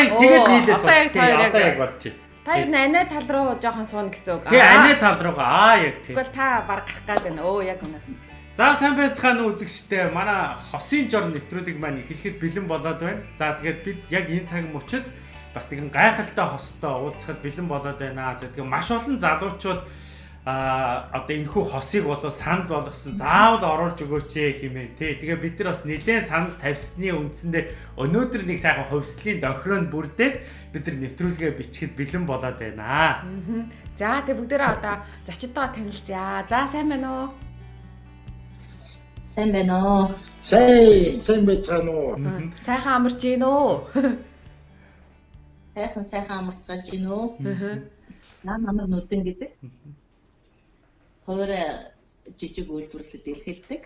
тэгээд нийлээс одоо яг хоёр одоо яг болчих. Та юу анаа тал руу жоохон сууна гэсэн үг. Тэгээ анаа тал руугаа яг тийм. Тэгвэл та баг гарах гээд байна. Яг үнэ. За сайн байцгаана үзэгчдээ. Манай Хосын жор нэвтрүүлэг маань эхлэхэд бэлэн болоод байна. За тэгээд бид яг энэ цаг мөчид бас нэгэн гайхалтай хостой уулзахад бэлэн болоод байна. За тэгээд маш олон залуучууд одоо энэхүү хосыг болоо санал болгосон. Заавал оруулж өгөөч хэмээн тий. Тэгээ бид нар бас нэлээд санал тавьсны үндсэндээ өнөөдөр нэг сайхан хувьслын дохироонд бүрдээд бид нар нэвтрүүлгээ бичихэд бэлэн болоод байна. За тэгээ бүгдээрээ одоо зочдтойгоо танилцъя. За сайн байна уу? Сайн байна уу? Сайн байцгаана уу? Сайхан амарч гин үү? Сайхан амарцгааж гин үү? Намар нүдэн гэдэг. Хоёр жижиг үйлдвэрлэлд эрхэлдэг.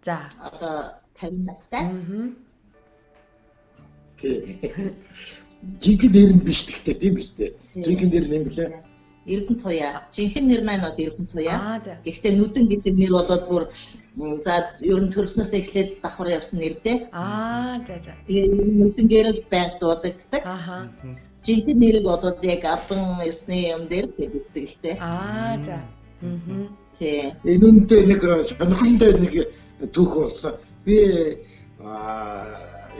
За. Одоо 50 настай. Жинхэнэ нэр нь биш гэхдээ тийм биз дээ. Жинхэнэ нэр нь юм блэ? Эрдэнэ Туяа. Жинхэнэ нэр маань одоо Эрдэнэ Туяа. За. Гэхдээ нүдэн гэдэг нэр болоод бүр за ер нь төрснөөс эхлээд давхар явсан нэр дээ. За. Тэгээ нүдэнгээр л байнг дуудагддаг. Жинхэнэ нэрийг бодоод яг албан ёсны юм дээр хэлдэг. За. Тий. Энэ үнэндээ нэг сонирхолтой нэг түүх болсон. Би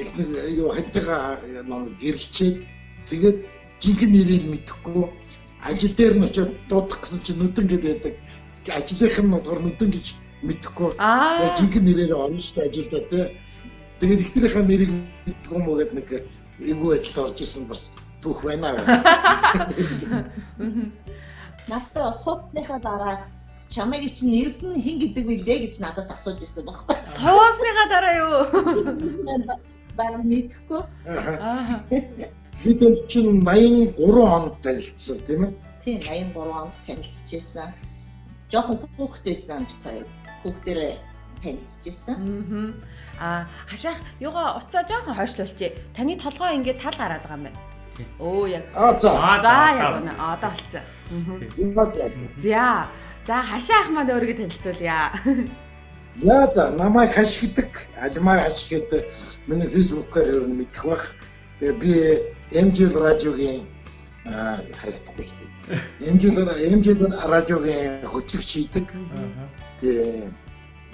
эхнээс юу хаттайгаа гэрэлчээд тэгээд жинхэнэ нэрийг мэдэхгүй ажил дээр нь очиод дуудах гэсэн чинь нүдэн гэдэг байдаг. Ажлынх нь бодгоор нүдэн гэж мэдэхгүй. Тэгээд жинхэнэ нэрээр орно шүү дээ ажилдаа тий. Тэгээд ихнэрийнхээ нэрийг мэддэг юм уу гэдэг нэг эвгүй байдалд орж исэн бас түүх байна. Надад бас сууцныхаа дараа чамайг чинь Эрдэнэ хин гэдэг билээ гэж надаас асууж ирсэн байхгүй. Суусныхаа дараа юу? Баг мэдхгүй. Бид чинь 83 онд танилцсан тийм ээ? Тийм 83 онд танилцчихсан. Жохон хүүхдтэйсэн бид хоёр. Хүүхдэрээ танилцчихсан. Хашаах юугаа уцаа жоохон хойшлуулчих. Таны толгой ингээд тал гараад байгаа юм байна. Яг. За яг үнэ. Одоо болцсон. За хашаах маань өөрийгөө танилцуулъя. За намайг хаш гэдэг, алмаа хаш гэдэг миний фэйсбүүкээр ер нь мэдэх бах. Тэгээ би MJ радиогийн харилцаггүй шүү дээ. MJ радиогийн хөтлөгч хийдэг. Тэгээ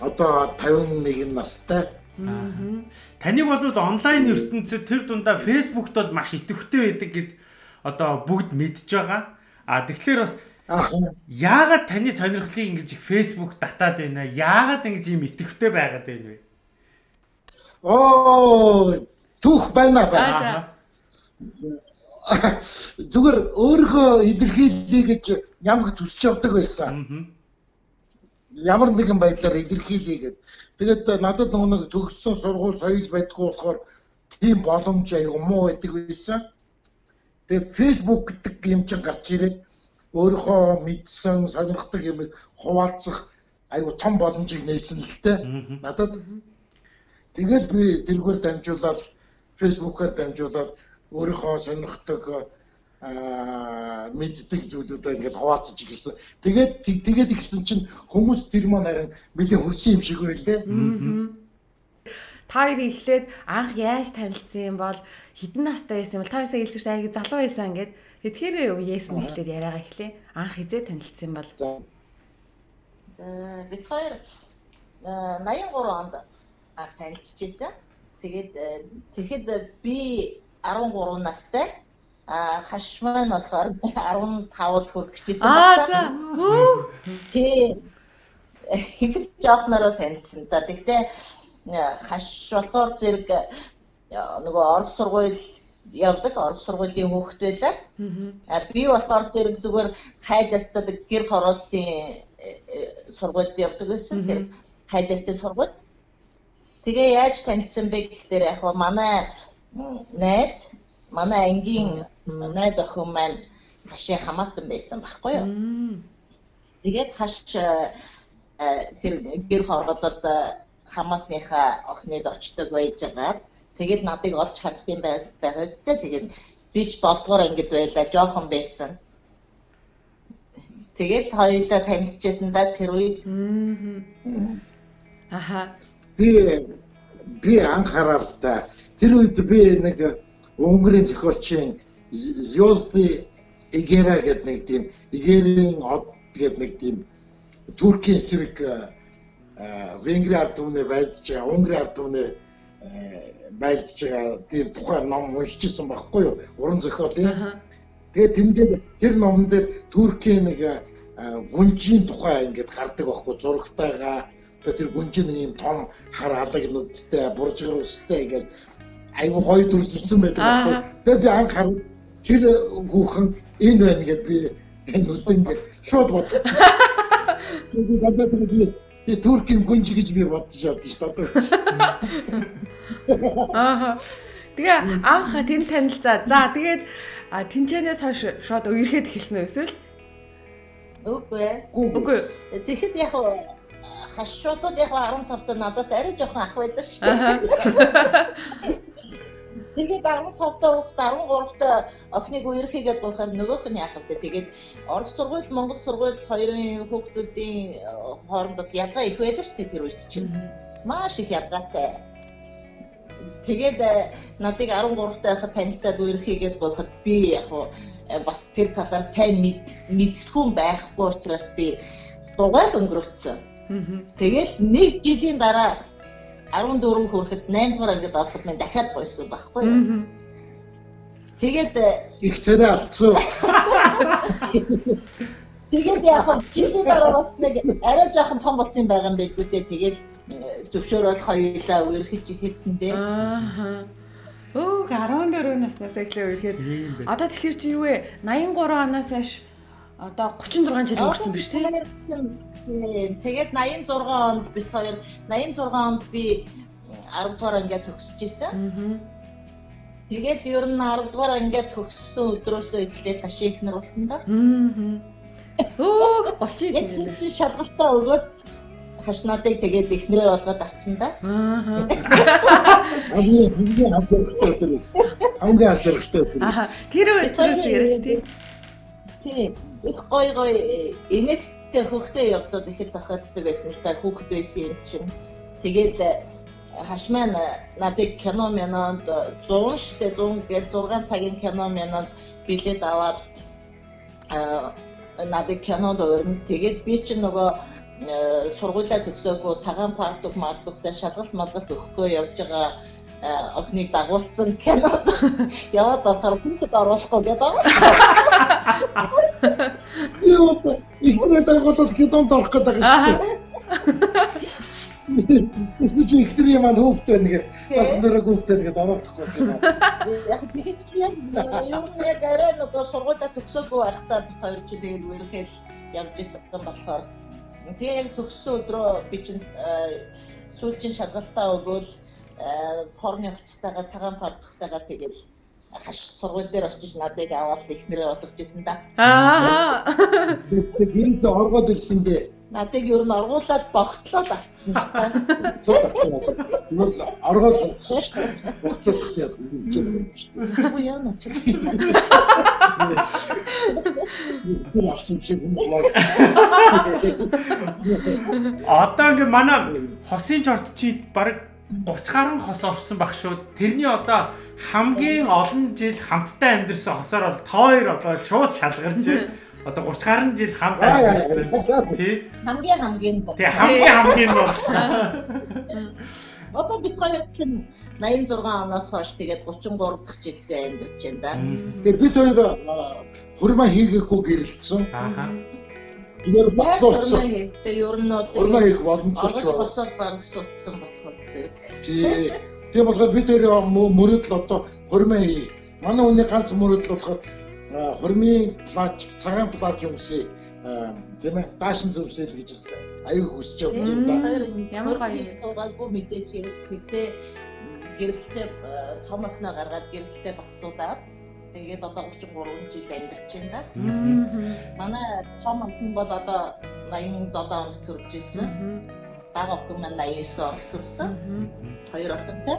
одоо 51 настай. Таныг бол онлайн ертөнцид тэр дундаа фэйсбүүкт бол маш идэвхтэй байдаг гэд одоо бүгд мэдж байгаа. Тэгэхээр бас яагаад таны сонирхлыг ингэж их фэйсбүүк татаад байна? Яагаад ингэж юм идэвхтэй байгаад байна вэ? Түүх байна. Зүгээр өөрөө илэрхийлье гэж ямар төсч явдаг байсан. Ямар нэгэн байдлаар илэрхийлье гэдэг. Тэгээд надад нэг төгссөн сургууль соёл байдгүй болохоор тийм боломж аягүй муу байдаг байсан. Тэгээд фэйсбүүк гэдэг юм чинь гарч ирээд өөрийнхөө мэдсэн сонирхдаг юм хуваалцах аягүй том боломжийг нээсэн л дээ. Надад тэгээд би тэргээр дамжуулаад фэйсбүүкээр дамжуулаад өөрийнхөө сонирхдаг мэддэг зүйлүүдээ ингээд хуваалцаж ирсэн. Тэгээд ихсэн чинь хүмүүс тэр маань харин нэлээд хурцсан юм шиг байлээ. Та хоёрыг эхлээд анх яаж танилцсан юм бол хэдэн настай байсан юм бол та хоёрсаа хэлсэрч аяг залуу байсан ингээд тэгэхээр яэс нь эхлээд яриагаа эхлэе. Анх хизээ танилцсан юм бол. За бид хоёр 83 онд анх танилцчихсан. Тэгэхэд би 13 настай хаш маань болохоор 15 л хүрэх гэжсэн байна. Тий. Их жоохнороо танилцсан. Тэгтээ хаш болохоор зэрэг нөгөө орос сургууль явдаг, орос сургуулийн хүүхэд байлаа. Би болохоор зэрэг зүгээр хайдастад гэр хороодын сургуульд явдаг байсан. Тэр хайдастын сургууль. Тэгээ яаж танилцсан бэ гэхээр яг манай найз, манай ангийн найз охин маань хашаа хамаатан байсан байхгүй юу? Тэгээд хаш тэр гэр хороодод хамаатныхаа охиныг очдог байж байгаа. Тэгээд надыг олж харсан байгаа үстэй. Тэгээд би ч 7 дугаар ангид байлаа, жоохон байсан. Тэгээд хоёулаа танилцчихсан да тэр үед. Аха. Би би анхаарал та. Тэр үед би нэг Унгарийн зохиолчийн Звёзды Игера гэдэг нэг тийм Игерийн од гэдэг нэг тийм Туркийн эсрэг Венгри ард түмнээ байлдж байгаа, Унгарын ард түмнээ байлдж байгаа тийм тухайн ном уншижсэн байхгүй юу? Уран зохиол юм. Тэгээд тэндээ тэр номон дээр Туркийн нэг гүнжийн тухай ингээд гардаг байхгүй зурагтайгаа. Тэр гүнжийн нэг юм том хар алаг нүдтэй, буржгар үстэй ингээд айгүй гоё дүржсэн байдаг байхгүй. Тэгээд би анх тэр хүүхэн энэ байна гэдээ би энэ үстэн ингээд шууд бодсон. Тэгээд гадаад би Туркийн гүнж гэж би бодож явдсан шүү дээ. Тэгээ анх тэнд танилцаа. За тэгээд тэнцэнээс хойш шууд үерхэд эхэлсэн үү эсвэл? Үгүй. Тэгэхэд яг хашчуудад яг 15 та надаас арай жоохон ах байлаа шүү дээ. Тэгээд 15 та хүүхд 13 та охиныг үерхийгээд буухаар нөгөөх нь яах вэ? Тэгээд Орос сургууль, Монгол сургууль хоёрын хүүхдүүдийн хоорондох ялгаа их байлаа шүү дээ тэр үед чинь. Маш их ялгаатай. Тэгээд надыг 13 та байхад танилцаад үерхийгээд буухад би яг бас тэр талаар сайн мэддэхгүй байхгүй учраас би дугайл өнгөрөөцсөн. Тэгээд нэг жилийн дараа 14 хүрэхэд 8 дугаар ангид ороход минь дахиад бойсон байхгүй юу. Тэгээд их царай алдсан. Тэгээд яг жилийн дараа бас нэг арай жоохон том болсон байгаа юм байлгүй дээ. Тэгээд зөвшөөрөл хоёулаа үерхэж ихэлсэн дээ. Өөх 14 наснаас эхлээ үерхээр. Одоо тэгэхээр чи юу вэ? 83 оноос хойш одоо 36 жил өнгөрсөн биз дээ. Тэгээд 86 онд бит хоёр 86 онд би 10 дугаар ангиа төгсөж ирсэн. Тэгээд ер нь 10 дугаар ангиа төгссөн өдрөөсөө эхлээд хашиг ихнэр болсон да. Өөх 30 чи шалгалтаа өгөөд хашнаадыг тэгээд ихнэрээ болгоод авчихсан да. Хамгийн ажиглалтай өдрөөс. Хамгийн ажиглалтай өдрөөс. Тэр өдрөөс яриач тий. Тийм. Их гой инээдтэй хөхтэй явдлууд их л тохиолддог байсан л та хүүхэд байсан юм чинь. Тэгээд хашмаа надыг кино минонд 100 штэ 100 гэж 6 цагийн кино минонд билет аваад надыг кинонд өрнө. Тэгээд би чинь нөгөө сургуулаа төгсөөгүй цагаан парк мартуктай шалгалт малгалт өгөхгүй явж байгаа охиныг дагуулсан кинонд яваад болохоор хүндэд оруулахгүй гэдэг. Юу ихнээ дагуулад кинонд орох гэдэг шүү дээ. Тэсч ихний маань хөөхтэй нэгэ бас нэрэг хөөхтэй нэгэд оруулахгүй кино. Яг би ч юм яг арай нөгөө сургуулаа төгсөөгүй байхдаа бид хоёр ч тэгээд үерхээр явж исэн болохоор тэгээд төгссөн өдрөө би чинь сүүлчийн шалгалтаа өгөөл хорны хувцастайгаа цагаан парктайгаа тэгээд хаш сургууль дээр очиж надыг аваад ихнэрээ удагчсэн да. Гэрээс оргоод ирсэн дээ. Надыг ер нь оргуулад богтлоод авчихсан та. Зүгээр оргоод шүү дээ. Богтлох юм шүү дээ. Юу яа нач. Тэр авчин шиг юм болоо. Одоо ингээ манай хосын жорт чи баг 30 гаруй хос орсон баг шүү. Тэрний одоо хамгийн олон жил хамтдаа амьдэрсэн хосоор бол тоор одоо шууд шалгарч одоо 30 гаруй жил хамт амьдэрсэн. Тий. Хамгийн бол. Тий хамгийн бол. Одоо бид хоёр чинь 86 оноос хойш тэгээд 33 дахь жилдээ амьдарч байна да. Тэгээд бид хоёр хурмаа хийгээгүй гэрэлтсэн. Ааха. Тэр бодлоо. Тэгээд ер нь бол хурмаа хийх боломжтой ч байна. босоод бараг суудсан болохоор зөө. Тий. Тийм болохоор бид хоёр мөрөдл одоо хурмаа хий. Манай хүний ганц мөрөдл болохоор хурмын плач, цагаан плач юмсыг тийм ээ даашин зөвсөл гэж аюу хүсэж явдаг юм да. Ямар гоё байгаагүй мэдээж хэрэгтэй гэрэлтэй том охиноо гаргаад гэрэлтэй батлуудаад тэгээд одоо 33 жил амьдарч байна да. Манай том охин бол одоо 87 онд төрж ирсэн. Бага охин маань 89 онд төрсөн. Хоёр охинтой.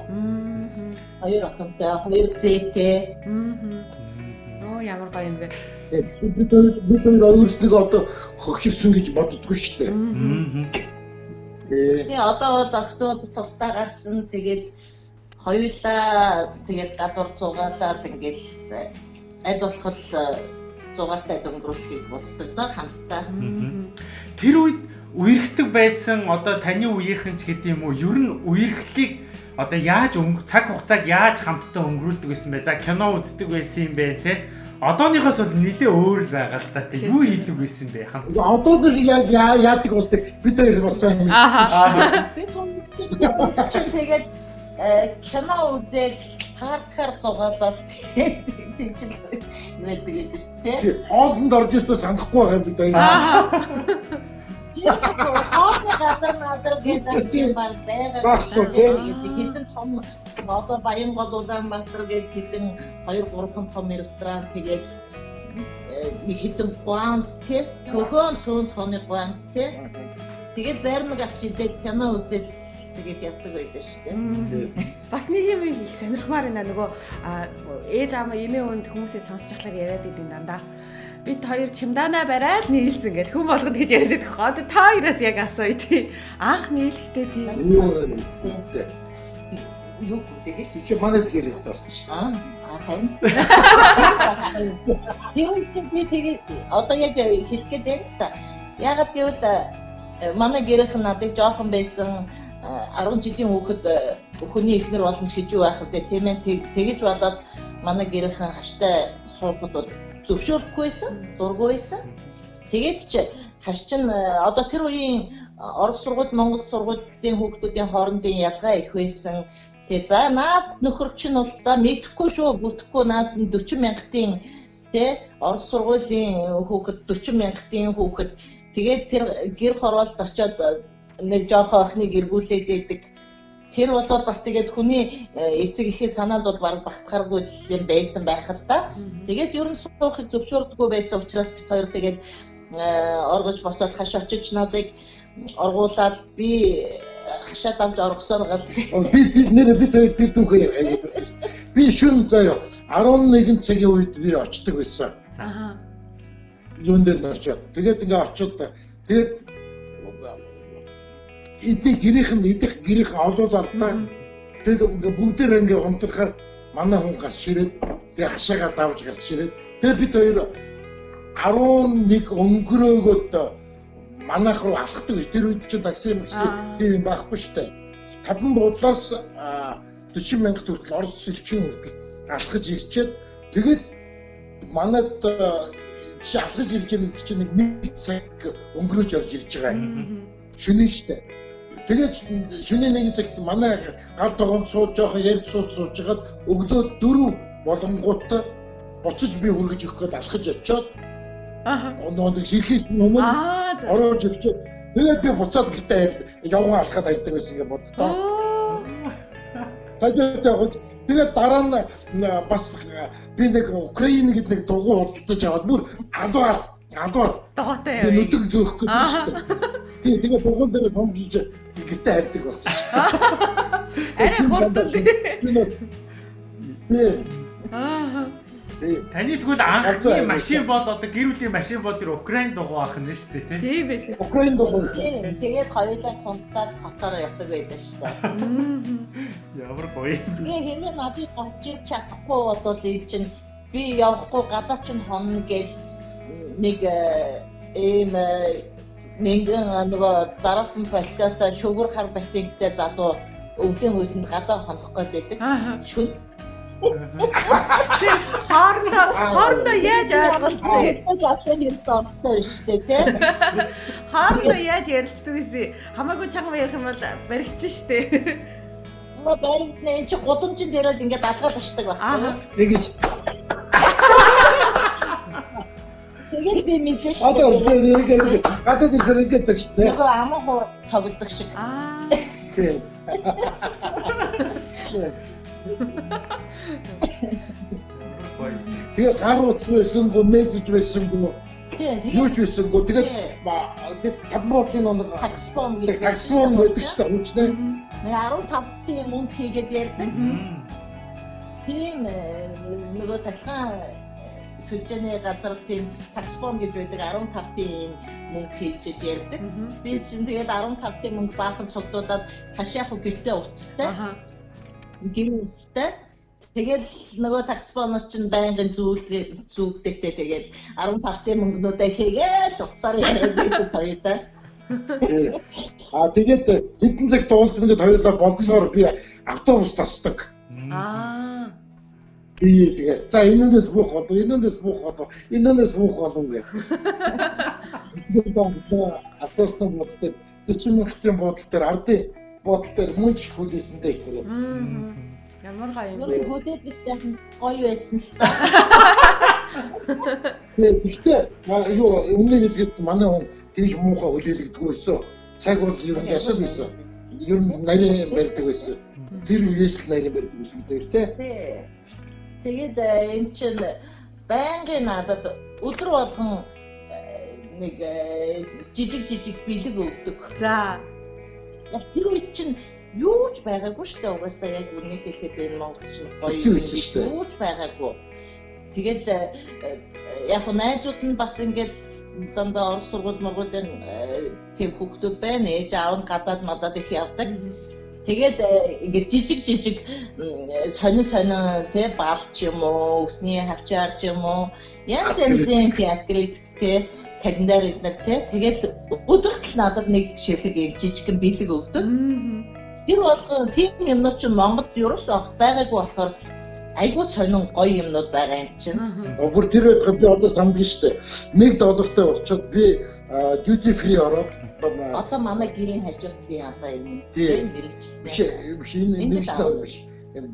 Хоёр зээтэй. Оо ямар гоё юм бэ. Бид хоёр өөрсдөө одоо хөгжүүлсэн гэж боддоггүй шүү дээ. Тэгээ одоо бол октод тусдаа гарсан. Тэгээд хоёулаа тэгээд гадуур зугаалаад ингээл аль болох зугаатай өнгөрүүлэхийг боддог доо хамтдаа. Тэр үед үерхдэг байсан одоо таны үеийнхэн ч гэдэг юм уу ер нь үерхлийг одоо яаж цаг хугацааг яаж хамтдаа өнгөрүүлдэг байсан бэ? За кино үздэг байсан юм бэ те? Одооныхоос бол нэлээ өөр л байгаа л да. Юу хийдэг байсан бэ хамт? Одоо тэр яг яадаг болтой бид хоёр бас сайн. Би тэгээд кино үзэл паркаар зугаалаад тэгээд нэлдэг гэдэг шүү дээ. Хоолнд орж ирсэн санахгүй байгаа юм бид хоёр. Хоолны газар гэдэг баг байгаа. Хэдэн том одоо Баянгол Улаанбаатар гэдэг хэдэн 2-3 том ресторан тэгээд нэг хэдэн гуанз тий цөөхөн тооны гуанз тий тэгээд зарим нэг авч идээд кино үзэл тэгээд явдаг байдаг шүү дээ. Бас нэг юм их сонирхмаар байна нөгөө ээж аамаа эмээ өнд хүмүүсээ сонсч ахлаар яриад идэв дандаа. Бид хоёр чимдаанаа барайл нийлсэн гэл хүн болгонд гэж яриад байдаг хоо. Та хоёроос яг асууя тий. Анх нийлэхдээ тий. Юу тэгээд Чи манайд гэрээд орчих. харин. Тэгээд би тэгээд одоо яг хэлэх гээд байна л та. Яагаад гэвэл манай гэрийнхэн надыг жоохон байсан 10 жилийн хүүхэд өхөний эхнэр болно гэж юу байх вэ тийм ээ тэгэж бодоод манай гэрийнхэн хаштай суухад бол зөвшөөрөхгүйсэн дургүйсэн. Тэгээд ч хаш чин одоо тэр үеийн Орос сургууль Монгол сургуулийн хүүхдүүдийн хоорондын ялгаа их байсан. Тэгээ за наад нөхөр чинь бол за мэдэхгүй шүү бүтэхгүй наад 40 мянгатын тий Орос сургуулийн хүүхэд 40 мянгатын хүүхэд тэгээд тэр гэр хороолд очиод нэг жоохон охиныг эргүүлээд идэг. Тэр болоод бас тэгээд хүний эцэг ихээ санаанд бол баг багтахааргүй юм байсан байх л та. Тэгээд ер нь суухыг зөвшөөрдөггүй байсан учраас бид хоёр тэгээд оргож босоод хаш очиж надыг оргуулаад би хашаа давж оргосоор гал. Бид хоёр тэр дүүхээ яриад. Би шүн заяа 11 цагийн үед би очдөг байсан. Юунд дээр очиод. Тэгээд ингээ очиод тэгээд идэх гэрийнхэн олуулаад та. Тэгээд ингээ бүгдээр ингээ хомдохоор манай хүн гарч ирээд тэгээд хашаагаа давж гарч ирээд тэгээд бид хоёр 11 өнгөрөөгөөд манайх руу алхдаг. Тэр үед чинь такси тийм байхгүй шүү дээ. 50 буудлаас 40 мянга хүртэл Орос сэлчийн хүртэл алхаж ирчээд тэгээд манайд чи алхаж ирж байгаа чинь нэг цаг өнгөрөөж орж ирж байгаа. Шөнийн шүү дээ. Тэгээд шөнийн нэг цагт манай гал тогонд сууж жоохон ярьж сууж жагаад өглөө 4 болгонгууд буцаж би хүргэж өгөх гээд алхаж очиод нэг ширхээс өмнө ороод ирчээ. Тэгээд би буцаад гэлтэй явган алхаад хайдаг байсан гэж боддоо. Тэгээд дараа нь бас би нэг Украин гэдэг нэг дугуй худалдаж аваад бүр алваар догоотой яа. Нүдэг зөөх гэж шүү дээ. Тэгээд дугуй дээр сомжиж гэлтэй хайдаг болсон шүү дээ. Арай хурдан Таны тэгвэл анхны машин бол одоо гэр бүлийн машин бол тэр Украин дугуй ах нь шүү дээ тий. Тийм биш. Украин дугуй. Тэгээд хоёулаа сунтаад хотоор явдаг байдаг шүү дээ. Ямар гоё. Тэгээ хэрвээ надад гарч ир чадахгүй бол энэ чинь би явахгүй гадаа чинь хонно гэж нэг ийм нэгэн нөгөө дараахан фальката шүгүр хар батингтэй залуу өвлийн үеинд гадаа хонох гээд байдаг. Шүн Хоорондоо яаж ойлголцсон? Жавсан юм тоорсон шүү дээ тий. Хоорондоо яаж ярилцдаг вэ? Хамаагүй чанга ярих юм бол баригдчих шүү дээ. Маа баригднаа чи гудамжин дээрээ ингээд дадгаад ашдаг байна. Тэгэж. Тэгээд би мэдээж Одоо тэгээд гадаад ирэх гэдэг шүү дээ. нөгөө аман тоглодог шиг. Тийм. Тэгээ гар утас байсангүй, мессеж байсангүй, юу ч байсангүй. Тэгээд табуутлын нэг таксфон байдаг шүү дээ хүчтэй. Нэг 15-ын мөнгө хийгээд ярьдаг. Тийм нөгөө цахилгаан сүлжээний газар тийм таксфон гэж байдаг 15-ийн мөнгө хийж ярьдаг. Би чинь тэгээд 15-ийн мөнгө баахан цуглуулад хашаах гэртээ уцтай. Гэр уцтай. Тэгээд нөгөө таксфоноос чинь байнгын зүүлдэгтэй тэгээд 15-ийн мөнгнүүдээ хийгээд уцаар яриад хоёроо. Тэгээд хэдэн цаг дуулсан ингээд хоёулаа болцоор би автобус тасдаг. Тэгээд за энэндээс буух болов, энэндээс буух болов, энэндээс буух болов гэх. Тэгээд автобусны бодолтой 40 минутын бодол дээр ардын бодол дээр мөнч хүлээсэндээ их тэр. Ямар гоё юм бэ? бэ? Хөдөөд их жоохон гоё байсан л та. Гэхдээ юу өмнө хэлгээд манай хүн тэгж муухай хүлээлгдэг байсан. Цаг бол ер нь ясал байсан. Ер нь нарийн барьдаг байсан. Тэр үеэс л нарийн барьдаг байсан дээр тий. Тэгээд энэ чинь байнгын надад өдөр болгон нэг жижиг бэлэг өгдөг. За. Тэр үед чинь юу ч байгаагүй шүү дээ. Угаасаа яг үнийг хэлэхэд энэ Монгол чинь гоё юу ч байгаагүй. Тэгээд яг найзууд нь бас ингээд дандаа орос сургууль мөргүүдэн тийм хүүхдүүд байна. Ээж аав нь гадаад мадад их явдаг. Тэгээд ингээд жижиг сонин тий балч юм уу, өсний хавчаар ч юм уу, янз янзын акtivитет календар эднэр тий. Тэгээд өдөрт надад нэг ширхэг юм жижигхэн бэлэг өгдөг. Тэр болгоо тийм юмнууд чинь Монголд ерөөсөө огт байгаагүй болохоор айгуу сонин гоё юмнууд байгаа юм чинь. Бүр тэр өдөр би одоо санддаг штэ. $1 болчиход би duty free ороод одоо манай гэрийн хажуудлын одоо энэ мэрэгчтэй. Биш энэ нэг биш. Энэ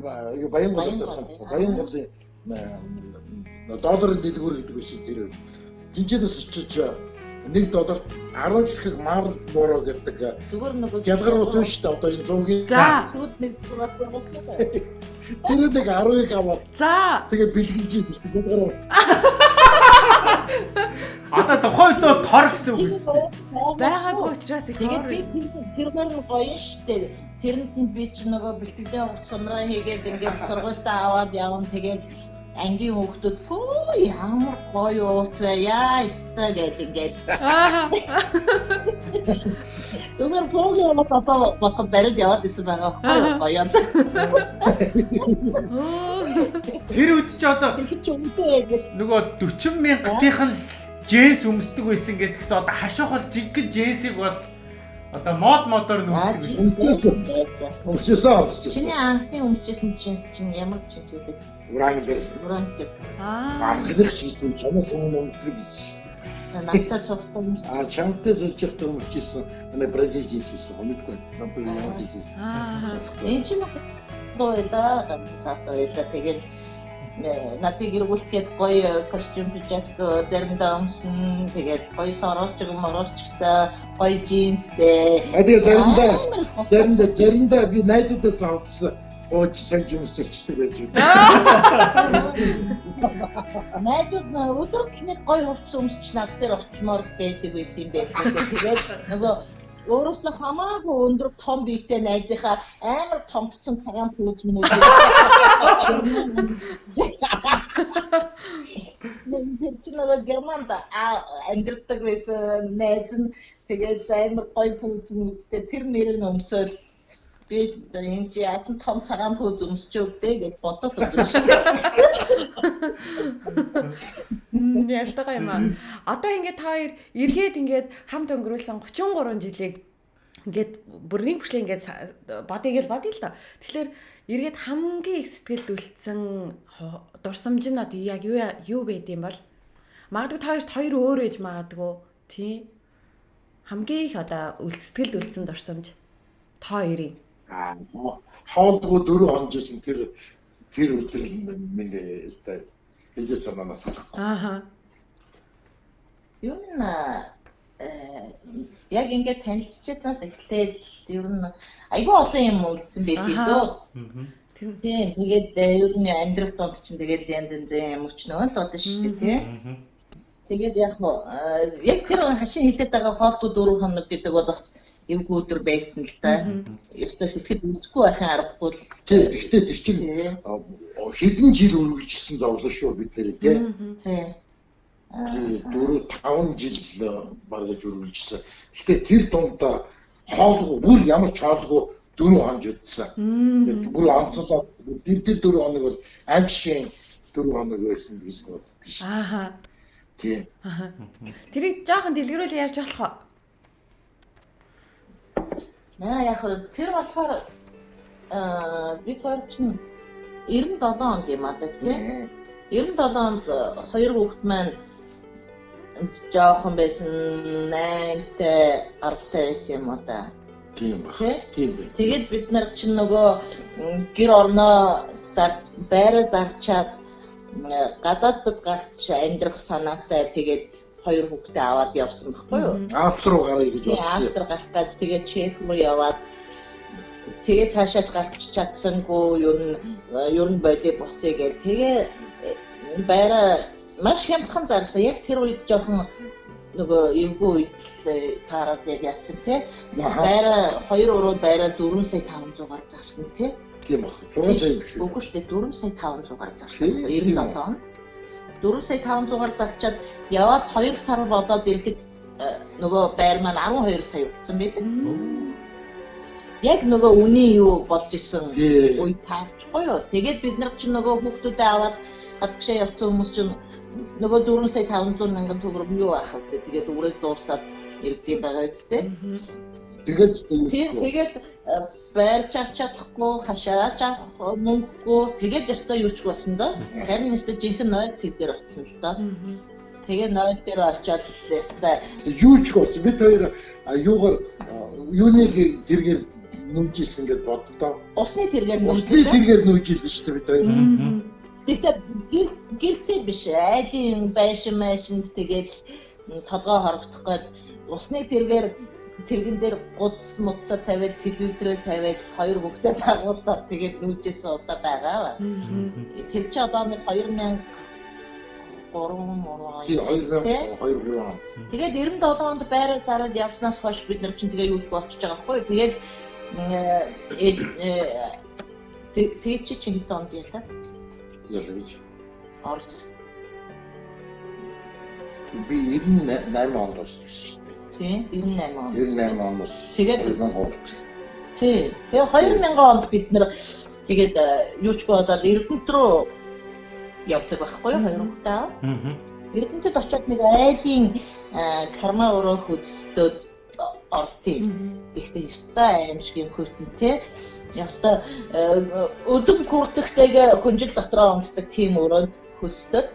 Баянголын долларын дэлгүүр гэдэг байсан тэр. Тинчэнээс очиж $1 10 ширхэг маар бороо гэдэг. Зүгээр нөгөө ялгарууд байна шүү дээ одоо энэ 100-ийн. За. Шүүд нэг зураас болчихлоо. Тэр нэг 10-ыг аваад. За. Тэгээ бэлгэж дээ ялгарууд. Одоо тухайд бол тор гэсэн үг үстэй. Байгаагүй учраас их тэгээд би тэр мөр гоё штэ. Тэрэнд нь би ч нөгөө бэлтгэлийн хувц сумраа хийгээд ингээд сургуультаа аваад явна. Тэгээд ангийн хүүхдүүд хөө ямар гоё уут вэ яа өстой гэдэг ингээд. Зүгээр програм бодоход барьж яваад исэн байгаа гоё. Тэр үед ч одоо нөгөө 40,000-ийн джинс өмсдөг байсан гэдгээс одоо хашаах бол жинхэнэ джинсийг бол одоо модоор нүүсдэг байсан. Өмсөсөн. Чиний анхны өмсөсөн джинс чинь ямар джинс вэ? Урангэл. Анхных шиг юм чамаас өмнө өмсдөг байсан шүү дээ. Надад сувтаа өмссөн. Чамтай зүрх явахтай өмсчихсэн. Манай бразил джинс байсан. Мэдгүй. Надад ямар джинс байсан. Энэ чинь дойда цаатаа тэгээд надыг эргүүлэхэд гоё костюм пижак заримдаа өмсөн тэгээд гоё сорочтой гоё джинстэй. Заримдаа би найзуудаас авсан ууч санж өмсөжтэй байж байна. Найзууд өдөр нэг гоё хувцас өмсч над дээр очимоор л байдаг байсан юм байх. Тэгээд нөгөө өөрөөсөө хамаагүй өндөр том биетэй найзынхаа амар томтсон цагаан пүүз мөн үү. Тэр чинь нөгөө Германд амьдардаг байсан найз нь тэгээд амар гоё пүүз мөнтэй тэр нэр нь өмсөөл би энэ чи яасан том цагаан пүүз өмсч өгдөө гэж бодоод байсан. Ястаа юм аа. Одоо ингээд та хоёр эргээд ингээд хамт өнгөрүүлсэн 33 жилийг ингээд бүрний хүртэл ингээд бодъё л да. Тэгэхээр эргээд хамгийн их сэтгэлд үлдсэн дурсамж нь одоо яг юу байд юм бол магадгүй та хоёрт хоёр өөр ээж магадгүй тий. Хамгийн их одоо сэтгэлд үлдсэн дурсамж та хоёрын хоолдгоо 4 хонжсэн тэр өдөр минь өстэй хэлж санаанаас салахгүй. Юу яг ингээд танилцчихснаас эхлээд ер нь айгүй олон юм үлдсэн байт дөө. Тийм тэгээд ер нь амьдрал донд чинь тэгээд янз янзын юм өчнөө л одоо шүү дээ тий. Тэгээд яг тэр хашийн хилээд байгаа хоолтууд 4 хоног гэдэг бол бас эвгүй өдөр байсан л да. Ёстой сэтгэл үлдэхгүй байхын аргагүй л. Тийм гэхдээ тэр чинь хэдэн жил үргэлжилсэн зовлон шүү бид нэр тий. Тий. 4-5 жил баргаж үргэлжилсэн. Гэхдээ тэр дунд хоолгүй бүр ямар ч хоолгүй 4 хоног үдсэн. Тэгээд бүр онцлоо тэр 4 хоног бол амьшгийн 4 хоног байсан гэж боддог шүү. Ааха. Тийм. Тэрийг жоохон дэлгэрүүлээ ярьж болох уу? Яг тэр болохоор бид хоёр чинь 97 онд юм аа да тий. 97 онд хоёр хүүхэд маань жоохон байсан 8-тай 10-тай байсан юм аа да. Тийм ба. Тийм. Тэгээд бид нар чинь нөгөө гэр орноо байраа зарчаад гадаадд гарч амьдрах санаатай тэгээд хоёр хүүхдээ аваад явсан байхгүй юу? Авто руу гарах гэж бодсон. Авто гарах гэж тэгээд чек руу яваад тэгээд цаашаач гарч чадсангүй ер нь боли буцъя гэх. Тэгээ байраа маш хямдхан зарсан. Яг тэр үед жоохон нөгөө эвгүй үед таараад яг яатсан тий. Байраа 2 өрөө байраа 4 сая 500-аар зарсан тий. Тийм баг. 6 сая биш. Үгүй шүү дээ 4 сая 500-аар зарсан. 97 он. 4 сая 500-аар зарчаад яваад 2 сар болоод ирэхэд нөгөө байр маань 12 сая утсан байдаг. Яг нөгөө үний юу болж исэн үе таарчихгүй юу. Тэгээд бид нар чинь нөгөө хүүхдүүдээ аваад гадагшаа явцсан хүмүүс чинь нөгөө 4 сая 500 мянган төгрөг юу авах вэ? Тэгээд үрээд дуусаад ирдэм байгаа үстэй. Тэгээд байрч авч чадахгүй, хашаач авах мөнгөгүй. Тэгээд ястаа юуч болсон доо. Харин ястаа жинхэнэ нойл тэр очсон л доо. Тэгээд нойл дээр очиод ястаа юуч болсон. Бид хоёр юугаар юуны тэргээр нүжсэн гэд боддоо. Усны тэргээр нүжилсэн шүү дээ бид хоёр. Тэгэхээр гэртээ биш айлын байшин машинд тэгээд толгой хорогдох гээд усны тэргэн дээр гудс муцаа тавиад телевизрээ тавиад хоёр хүүхдээ дагуулаад тэгээд нүүжсэн удаа байгаа. Тэр чи одоо нэг 2003 Тэгээд 97 онд байраа зараад явснаас хойш бид нар чинь тэгээ юуч болчихж байгаа байхгүй. Тэгээд чи хэдэн онд ялаа? Ялж. Орс. Би 98 онд орсон шүү дээ. Тийм, 98 онд. Тэгээд 2000 онд бид нэр тэгээд юуч бодоод Эрдэнэт рүү явдаг байхгүй юу? Хоёр удаа. Эрдэнэтэд очиод нэг айлын карма өрөө хөдөлсөд орсон. Гэхдээ ёстой аимшигын хөтөнтэй. Яста өдөн хүртэхтэйгээ хүнжил дотроо онцдог тийм өрөөнд хөсдөд.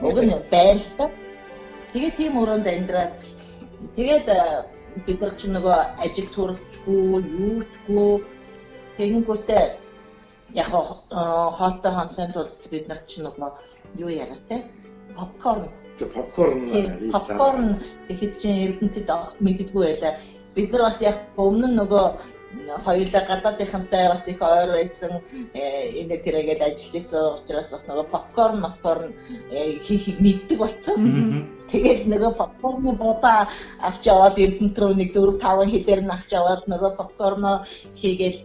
Уг нь байлтай. Тэгээд тийм өрөөнд амьдраад тэгээд бид нар ч нөгөө ажил төрөлчгүй, юучгүй тэгэнгүүтээ яг хоотой хандлын тулд бид нар ч нөгөө юу яриатай попкорн тэгэхэд чинь Эрдэнэтэд огт мэддэггүй байлаа. Бид нар бас яг өмнө нь нөгөө хоёулаа гадаадынхантай бас их ойр байсан энэ тэрэгэд ажиллаж исэн учраас бас нөгөө попкорн хийхийг мэддэг болсон. Тэгээд нөгөө попкорны будаа авч яваад Эрдэнэт рүү нэг 4-5 хилээр нь авч яваад нөгөө попкорноо хийгээл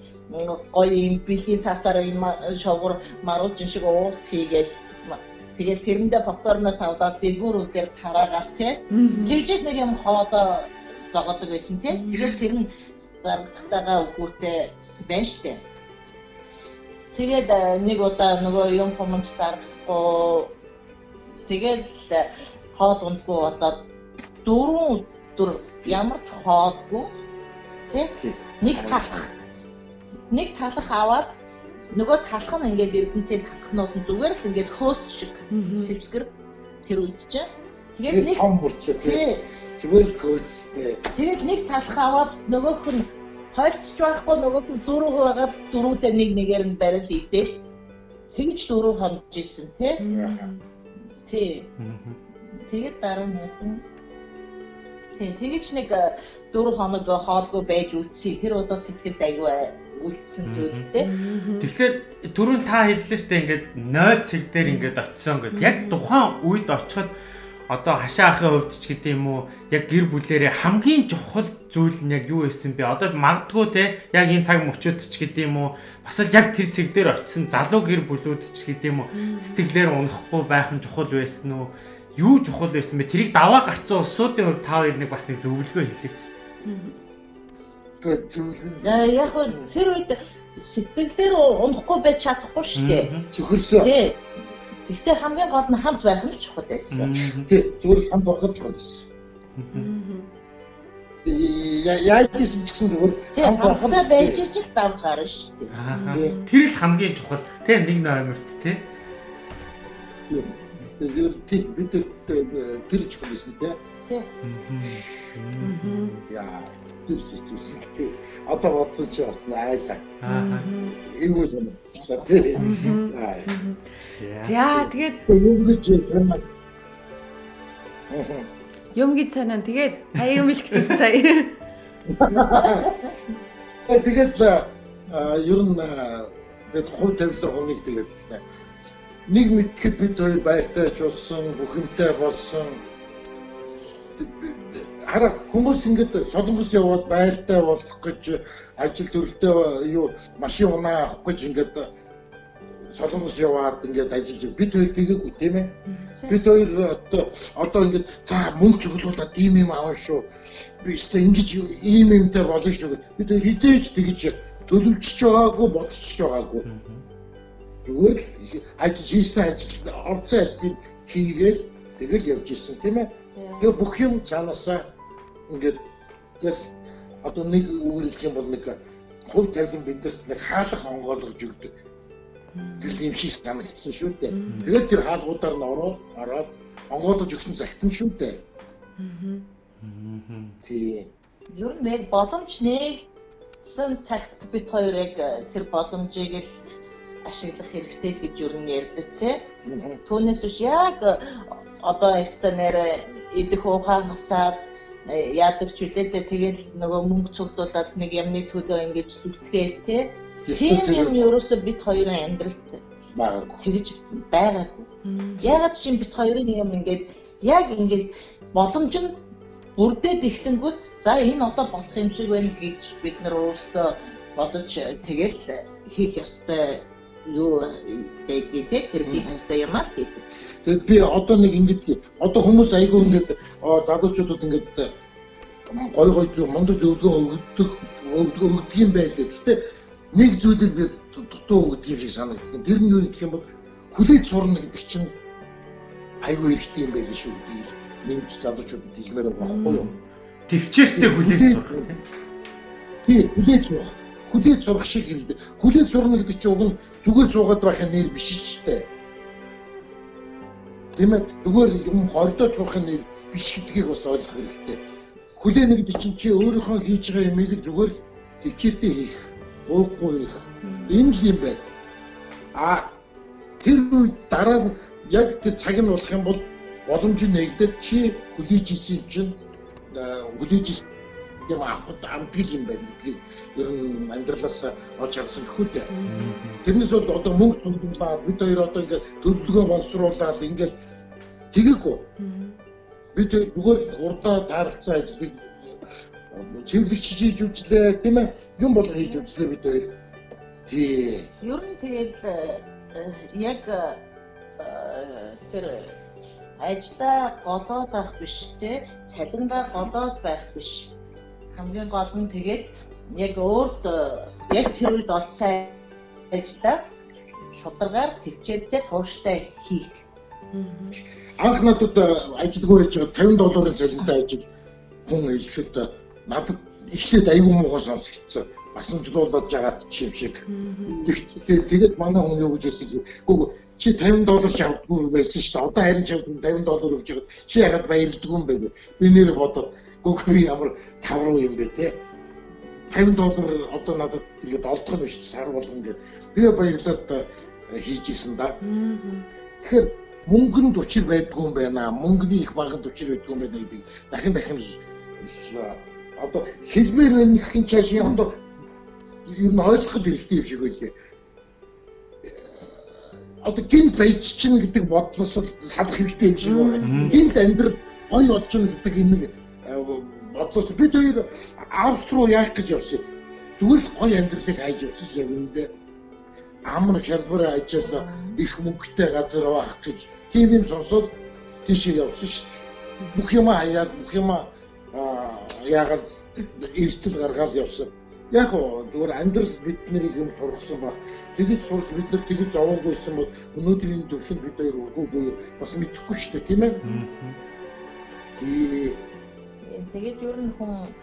гоё юм бэлгийн цаасаар энэ шовгор маруучин шиг уут хийгээл тэгээд тэрэндээ попкорноос аваад дэлгүүрүүдээр тараагаад тэгжээс нэг юм хоодоо зогоодог байсан тийм. Тэгээд тэр нь зарагдтайгаа үгүйтэй байна штэ. Тэгээд нэг удаа нөгөө юм помч зарагдахгүй. Тэгээд хоол ундгүй болоод 4 өдөр ямар ч хоолгүй тийм. Нэг талах аваад нөгөө талах нь ингээд Эрдэнэтэй талхнууд нь зүгээр л ингээд хөөс шиг сэвсгэр тэр үед чинь. Тэгээд нэг том мурчаа тийм. Зүгээр л хөөстэй. Тэгээд нэг талах аваад нөгөөх нь хойцч байхгүй нөгөөх нь дөрөв байгаад дөрвөлээ нэгээр нь барил идэл. Тэгж 4 хоног жисэн тийм. Тэгээд дараа нь яасан. Тэгж нэг 4 хоног хоолгүй байж үтсий. Тэр удаа сэтгэлд аягүй үлдсэн зүйлтэй. Тэгэхээр түрүүн та хэллээ шүү дээ ингээд 0 цэг дээр ингээд очисон гэдэг. Яг тухайн үед очиход одоо хашаа ахын хувьд ч гэдэг юм уу яг гэр бүлэрээ хамгийн чухал зүйл нь яг юу байсан бэ? Одоо магадгүй те яг энэ цаг мөчөд ч гэдэг юм уу бас л яг тэр цэг дээр очисон залуу гэр бүлүүд ч гэдэг юм уу сэтгэлээр унахгүй байх нь чухал байсан уу? Юу чухал байсан бэ? Тэрийг даваа гарцсан улсуудын хувьд та хоёр нэг бас нэг зөвлөгөө хэлээч. Яг тэр үед сэтгэлээр унахгүй байж чадахгүй шүү дээ. Зөвхөрсөн. Тий. Гэхдээ хамгийн гол нь хамт байх нь чухал байсан. Тий, зүгээр хамт байх нь чухал байсан. Яаж гэсэн ч гэсэн зүгээр хамтдаа байж ижил давж гарна шүү дээ. Тэр л хамгийн чухал. Тэ нэг номерт тий. Зөв тий бид тэр чухал байсан тий. Тий. Яа, зүс. Одоо бодсон чи бас айлаа. Эвгүй санагдчихлаа тий. За тэгээд юм гэж санаа. юм гэж санаа тэгээд хаяа юм хэлчихсэн сая. Тэгээд ер нь тэгээд хувь тавилга хүнийг тэгээд нэг мэдхэд бид хоёр байртай ч болсон, бүхэмтэй болсон. Хараа хүмүүс ингэж солонгос яваад байртай болох гэж ажил төрөлтэй юу машин унаа авах гэж ингэж солонгос яваад ингэж ажиллаж бид хоёр тэгээгүй тийм ээ. Бид хоёр одоо ингэж за мөнгө чөглүүлээд ийм юм аав шүү. Би өөртөө ингэж ийм юмтай болно шүү. Бид хоёр хизээж тэгж төлөвлөж байгаагүй бодчих байгаагүй. Зүгээр л ажил хийсэн ажил орцсон ажлыг хийгээл тэгэл явж ирсэн тийм ээ. Тэгээ бүх юм цаанаасаа ингээд одоо нэг үгэрэлэх юм бол нэг хувь тавилан бидэнд нэг хаалга онгойлгож өгдөг. Тэр юм шиг санагдсан шүү дээ. Тэгээд тэр хаалгуудаар нь ороод онгойлгож өгсөн загтан шүү дээ. Тий. Ер нь нэг боломж нэгсэн цагт бид хоёр яг тэр боломжийг л ашиглах хэрэгтэй л гэж ер нь ярьдаг тий. Түүнээс биш яг одоо яста нэрэ идэх уугаа хасаад яадаг ч үлээдээ тэгэл нөгөө мөнгө цуглуулад нэг ямны төлөө ингэж зүтгээл тий. Тийм юм ерөөсөө бид хоёрын амьдралд тэгж байгаагүй. Ягаад шин бид хоёрын юм ингээд яг ингээд боломж нь бүрдээд эхлэнгүүт за энэ одоо болох юм шиг байна гэж бид нар өөрсдөө бодож тэгэл хийх ёстой юу гэдэг тэр хийх ёстой юм аа гэдэг. Тэгээд би одоо нэг ингэж одоо хүмүүс айгүй ингэж залуучуудад ингэж гой зүг мондо зөвлөгөө өгдөг юм байлээ. Гэхдээ нэг зүйлийг би дутуу өгдөг юм шиг санагдав. Тэр нь юу гэх юм бол хүлээж сурна гэдэг чинь айгүй хэрэгтэй юм байлээ шүү дээ. Нэмж залуучуудад хэлмээр байхгүй юу? Төвчээртэй хүлээж сурах тийм. Тий, хүлээж сурах. Хүлээж сурах шиг хэлдэг. Хүлээж сурна гэдэг чинь уг нь зүгээр суугаад байхын нэр биш ч дээ. Тийм ээ, зүгээр юм хордож суухийн нэр биш гэдгийг бас ойлгох хэрэгтэй. Хүлээнэ гэдэг чинь чи өөрийнхөө хийж байгаа юмыг зүгээр төвчээртэй хийх, уухгүй хийх. Энэ л юм байна. Тэр үед дараа нь яг тэр цаг нь болох юм бол боломж нь нэгдээд чи хүлээж ийсэн чинь хүлээж юм авахд амтгал юм байна гэдгийг ер нь амьдралаас олж харсан гэхүүтэй. Тэрнээс бол одоо мөнгө цуглуулаад бид хоёр одоо ингээд төлөвлөгөө боловсруулаад ингээд тэгээгүй. Бид зүгээр урдаа тааралцсан ажлыг цэвэрлэгч хийж үзлээ тийм ээ. Юм болго хийж үзлээ бид хоёр. Тий. Ер нь тэгэл яг тэр ажлаа голоод байх биш те цалиндаа голоод байх биш. Хамгийн гол нь тэгээд яг өөрт яг тэр үед олцсон ажлаа шударгаар төвчээртэй тууштай хийх. Анх надад ажилгүй байж $50 цалинтай ажил хүн хэлэхэд надад эхлээд аюу муугаас сонсогдсон. Басамжлуулаад жагаад чи юм шиг. Тэгээд манай хүн юу гэж хэлсэн. Гүг чи $50 ч авдаггүй байсан шүү дээ. Одоо харин ч $50 өгч байгаа. Чи ягаад баярлдаггүй юм бэ? Би нэр бодоод гүг би ямар тавруу юм бэ те. $50 одоо надад тэгээд олдох юм шүү дээ. Сар болгон гээд. Би баярлаад хийжсэн да. Тэгэхээр мөнгөнд учир байдгүй юм байна. Мөнгөний их баганд учир байдгүй юм байна гэдэг дахин л одоо хэлбэр нөхөн чаш одоо ер нь ойлгох хэрэгтэй юм шиг байлээ. одоо гинт байж чинь гэдэг бодлоос салах хэрэгтэй юм шиг байна. Гинт амьдрал гоё болж чинь гэдэг энэ бодлоос бид хоёр Австрали руу яах гэж явсан. Зүгээр л гоё амьдралыг хайж явсан юм дэ. Амар хялбар ажиллаа их мөнгөтэй газар авах гэж тийм юм сонсоод тийшээ явсан шүү дээ. Бүх юм хаяад бүх юм яагаад эрсдэл гаргаад явсан. Яг оо зүгээр амьдрал биднийг юм сургасан ба тэгэж сурч бид нар тэгэж аваагүйсэн бол өнөөдрийн төвшөнд бид хоёр үгүй бас мэдэхгүй шүү дээ тийм ээ. Тэгээд ер нь хүн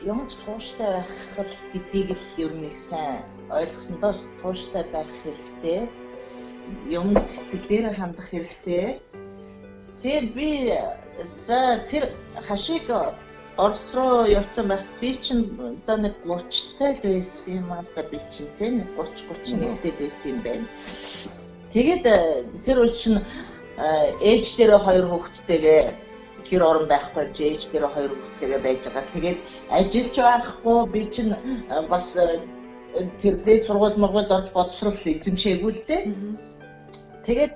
юмд тууштай байх гэдгийг л ер нь их сайн ойлгосондоо тууштай байх хэрэгтэй. Юмд сэтгэлээр хандах хэрэгтэй. Тэгээд би за тэр хашиг Орос руу явсан байх би чинь за нэг 30-тай л байсан юм аа би чинь тийм 30-31-тэй байсан юм байна. Тэгээд тэр үе чинь ээж дээрээ 2 хүүхэдтэйгээ гэр орон байхгүй ээж дээрээ 2 хүүхэдтэйгээ байж байгаа. Тэгээд ажиллаж байхгүй би чинь бас тэр дээд сургууль орж боцрол эзэмшээгүй л дээ. Тэгээд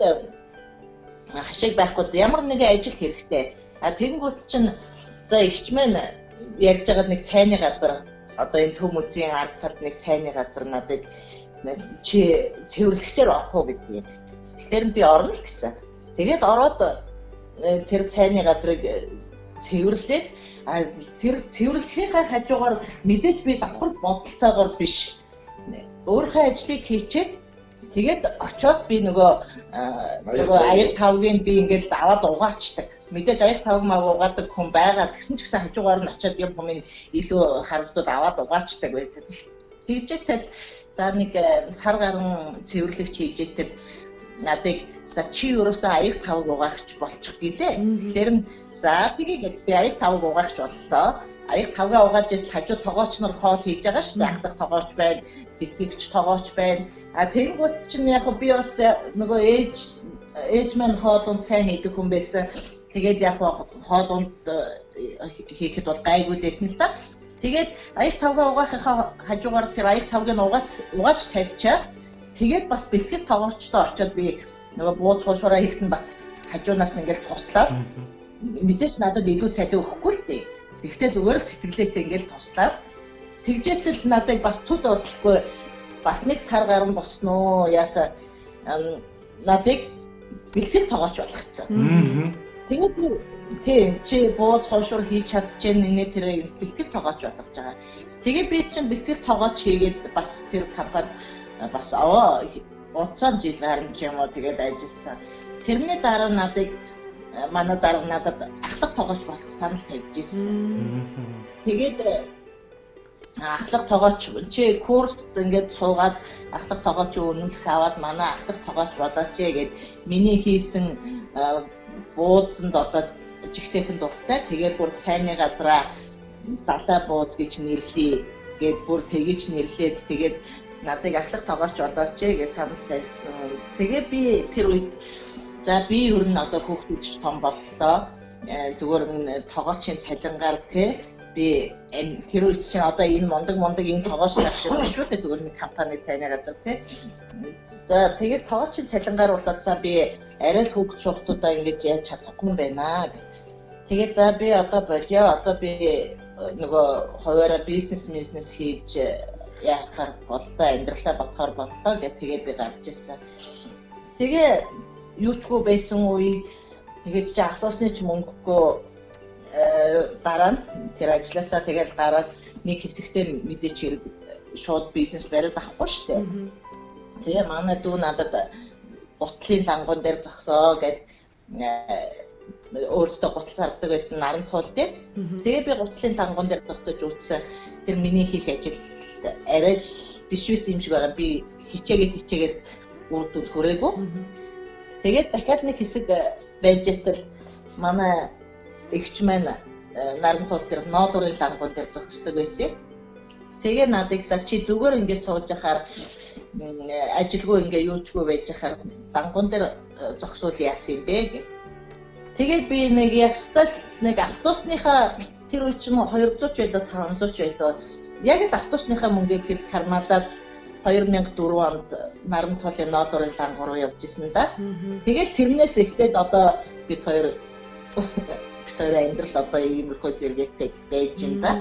хашиг байхгүй ямар нэгэн ажил хэрэгтэй. Тэгэнгүүт чинь за ихчмэн ярьж байгаа нэг цайны газар одоо энэ төв музейн ард талд нэг цайны газар надад чи цэвэрлэгчээр орох уу гэдгийг. Тэгэхээр би орно л гэсэн. Тэгээд ороод тэр цайны газрыг цэвэрлээд тэр цэвэрлэхийнхаа хажуугаар мэдээж би давхар бодолтойгоор биш. Өөрийнхөө ажлыг хийчээд тэгээд очоод би нөгөө аяг тавгийн би ингээд аваад угаачдаг. Мэдээж аяг тавг маа угаадаг хүн байгаа. Тэгсэн ч гэсэн хажуугаар нь очоод юм хүмүүс илүү харагдууд аваад угаачдаг байдаг. Тэгжээтэл за нэг сар гарan цэвэрлэгч хийжээтэл надыг за чи ерөөсөө аяг тавг угаагч болчих гэлээ. Тэгэхээр за тэгээд би аяг тавг угаагч боллоо. Аяг тавгаа угааж ил хажуу тогооч нар хоол хийж байгаа шүү дээ. Ахлах тогооч байна, бэлтгэгч тогооч байна. Тэнгүүд чинь яг би бас нөгөө ээж маань хоолунд сайн хийдэг хүн байсан. Тэгээд яг хоолунд хийхэд бол гайгүй лээсэн л та. Тэгээд аяг тавгаа угаахынхаа хажуугаар тэр аяг тавгийг угааж тавьчаад тэгээд бас бэлтгэх тогоочтой очиод би нөгөө бууз хуушураа хийхэд нь бас хажуунаас ингээл туслаад мэдээж надад илүү цалин өгөхгүй л дээ. Гэхдээ зүгээр л сэтгэлээсээ ингээл туслаад тэгжээтэл надад бас төд бодлохгүй бас нэг сар гарan босноо яасаа надад бэлтгэл тогооч болгоцсон. Тэгээд тийм чи бууз хойшуур хийж чадчихээн нэ тэр бэлтгэл тогооч болгож байгаа. Тэгээд би чинь бэлтгэл тогооч хийгээд бас тэр компани бас удсан жил гарan ч юм уу тэгээд ажилласан. Тэрний дараа манай дараа надад ахлах тогооч болох санал тавьж ирсэн. Тэгээд ахлах тогооч чи курст ингээд суугаад ахлах тогоочийн үнэмлэх аваад манай ахлах тогооч болооч гэд миний хийсэн бууцанд одоо жигтэйхэн дуртай. Тэгээд бүр цайны газараа далай бууз гэж нэрлэе гэд бүр тэгэж нэрлээд тэгээд надыг ахлах тогооч болооч гэж санал тавьсан. Тэгээд би тэр үед за би ер нь одоо хүүхдүүд том боллоо. Зүгээр нь тогоочийн цалингаар те би тэр үед чинь одоо энэ мундаг энэ тогооч авчих шүү дээ зүгээр нэг компани цайны газар те. За тэгээд тогоочийн цалингаар болоод за би арай л хүүхд шугтуудаа ингэж яаж чадахгүй юм байна. Тэгээд за би одоо болио одоо би нөгөө хуваараа бизнес хийж яахаар боллоо амьдралаа ботхоор боллоо гэх тэгээд би гарч ирсэн. Тэгээ юучгүй байсан үе тэгээд чи автобусны ч мөнгөгүй дараа нь тэр ажилласаа тэгээд гараад нэг хэсэгтээ мэдээч хэрэг шууд бизнес бариад авахгүй шүү дээ. Тэгээ манай дүү надад гутлын лангуун дээр зогсоо гэд өөрөөсөө гутал зардаг байсан наран туул дээр. Тэгээ би гутлын лангуун дээр зогсож үзсэн. Тэр миний хийх ажил арай биш юм шиг байгаа. Би хичээгээд үр дүнд хүрээгүй. Тэгээд дахиад нэг хэсэг байж итэл манай эгч маань наран туул дээр ноолуурын лангуун дээр зогсдог байсан. Тэгээ надыг за чи зүгээр ингээд сууж яхаар ажилгүй ингээд юучгүй байж яхаар лангуун дээр зогсвол яасан юм бэ гэх. Тэгээд би нэг ястал нэг автобусныхаа тэр үе чинь 200 ч байлаа 500 ч байлаа. Яг л автобусныхаа мөнгөийг хэл кармалаад 2004 онд Наран цолын ноодорын дангуу руу явж исэн да. Тэгээд тэрнээс эхлээд одоо бид хоёр амьдрал одоо иймэрхүү зэрэгтэй байж байна да.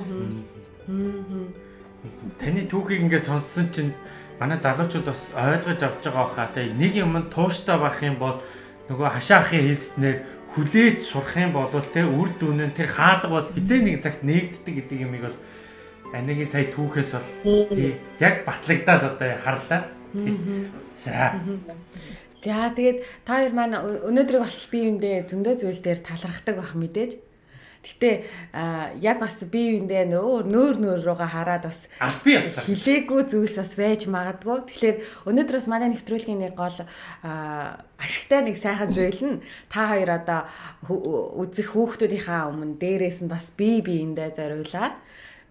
Таны түүхийг ингээд сонссон чинь манай залуучууд бас ойлгож авч байгаа баха. Тэг нэг юм тууштай байх юм бол нөгөө хашаахын хэлснээр хүлээж сурах юм бол те үр дүн нь тэр хаалга бол хизээ нэг цагт нээгддэг гэдэг юмыг бол анигийн сая түүхээс бол яг батлагдаад одоо харлаа. За. За тэгээд та хоёр маань өнөөдрийг бас бие биендээ зөндөө зүйл дээр талархдаг байх мэдээж. Гэтэ яг бас бие биендээ нөөр руугаа хараад бас албан ёсоор хилээгүй зүйлс бас байж магадгүй. Тэгэхээр өнөөдөр бас манай нэвтрүүлгийн нэг гол ашигтай нэг сайхан зүйл нь та хоёр одоо үзэх хүүхдүүдийнхаа өмнө дээрээс нь бас бие биендээ зориулаад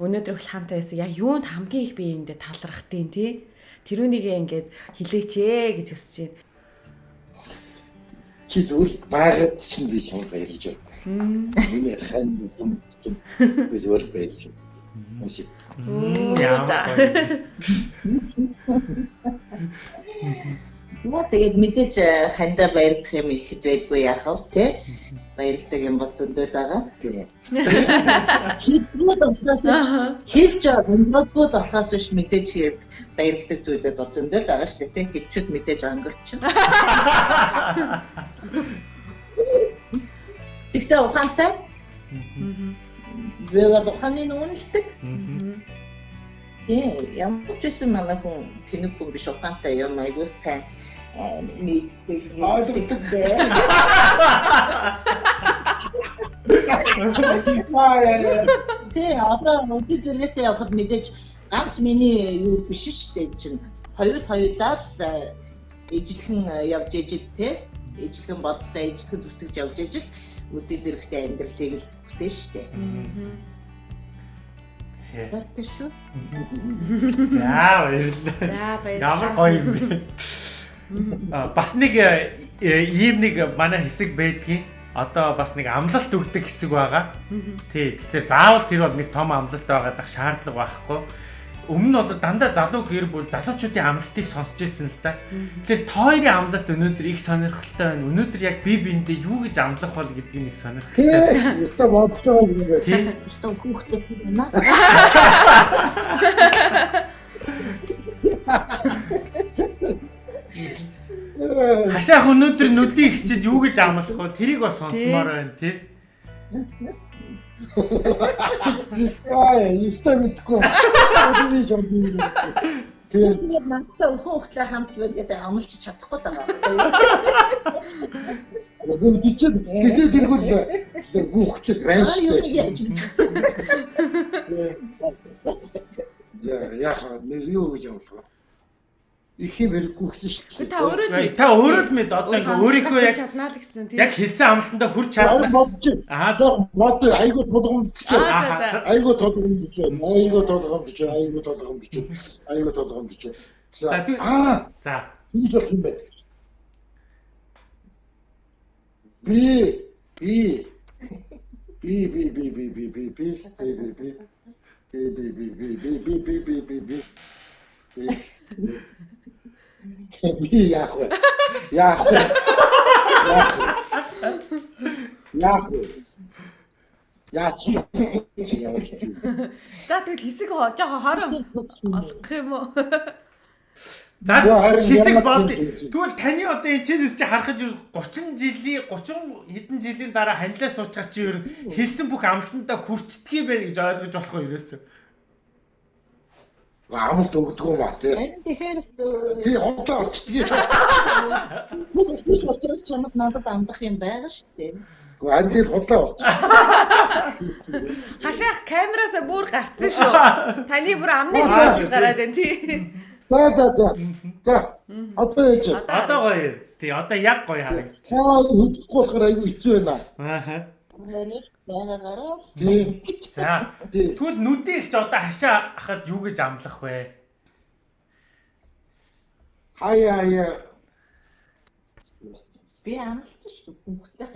өнөөдөр их хамтаа байсан. Яг юунд хамгийн их бие биендээ талархтыг тий. Тэрүүнийгээ ингээд хилээч ээ гэж хүсэж байна. Чи зүгээр байгаад чинь би чамд баярлж байна. Миний хань сүмчтэй би зүгээр баярлж байна. Тэгээд мэдээж хандаа баярлах юм ихэд байлгүй яах вэ те? Баярлдаг юм бол зөндөө байгаа. Тийм. Хийдгүүд хэлж өндрөдгүүд болохоос биш мэдээж хэрэг баярлдаг зүйлүүд зөндөө байгаа шүү дээ. Хэлчүүд мэдээж өнгөрчин. Тэгтээ ухаантай. Зөвөр ухааны нүнэлдэг. Тийм, ямар ч юм манай хүн тэнэг хүн биш ухаантай юм айгуу сайн мэддэг. Тэ одоо үгүй зүйлээсээ явахад мэдээж ганц миний юу биш шүү дээ чинь хоёулаа ижилхэн явж ижил те ижилхэн бодолтой ижилхэн зүтгэж явж ижил үгүй зэрэгтэй амьдралыг л бүтэн шүү дээ. Тэгэж шүү. За баярлалаа. Ямар гоё юм бэ. Бас нэг ийм нэг манай хэсэг байдгийн одоо бас нэг амлалт өгдөг хэсэг байгаа. Тий, тэгэхээр заавал тэр бол нэг том амлалт байгаадах шаардлага байхгүй. Өмнө нь бол дандаа залуу гэр бүл залуучуудын амлалтыг сонсч ирсэн л да. Тэгэхээр тойрын амлалт өнөөдөр их сонирхолтой байна. Өнөөдөр яг бие биендээ юу гэж амлах бол гэдгийг нэг сонирхолтой. Тийм, өстө бодож байгаа юм байна. Тийм, өстө хүүхдтэй байна. Хашаах өнөөдөр нүдийг хичээд юу гэж амлах вэ? Тэрийг бас сонсомоор байна тий. Өстө мэдгүй. Тэгээд надтай хүүхдтэй хамт байдаг амлж чадахгүй л байгаа. Гүн бичээд тэргүүл хүүхдэд байна шүү дээ. За яах вэ? Юу гэж явуулах вэ? Их юм хэрэггүй гэсэн шүү дээ. Та өөрөө л мэд одоо ингээ өөрийнхөө яг чаднаа л гэсэн тийм. Яг хэлсэн амлалтандаа хүрч чадна. Мод айгуу толгомдч. Айгуу толгомдч. За. Тэгж болох юм байна. Би яах вэ? Яач. За тэгэл хэсэг жоохон хорон олох юм уу? За хэсэг бод. Тэгвэл таны одоо энэ чэнэс чи харахад 30 хэдэн жилийн дараа ханилаа суучгаар чи ер нь хэлсэн бүх амлалтандаа хүрчдэг юм байна гэж ойлгож болох уу ерөөсөө? Амлалт өгдөг юм аа тий. Тэгэхээр тий хотлоо орчдөг. Бүс учраас чамд надад амдах юм байгаа шүү дээ. Андил хотлоо орч. Хашаах камераасаа бүр гарцсан шүү. Таны бүр амны зүйл гараад байна тий. За. Одоо яж. Одоо гоё. Тий одоо яг гоё харагдав. Цаа хөдлөхгүй болохоор аюу хэцүү байна. Ааха. Байгаараа. Тий. За. Тэгвэл нүдийг ч одоо хашаа хахад юу гэж амлах вэ? Хаяа. Би амлалт шүү дээ. Хүүхдтэй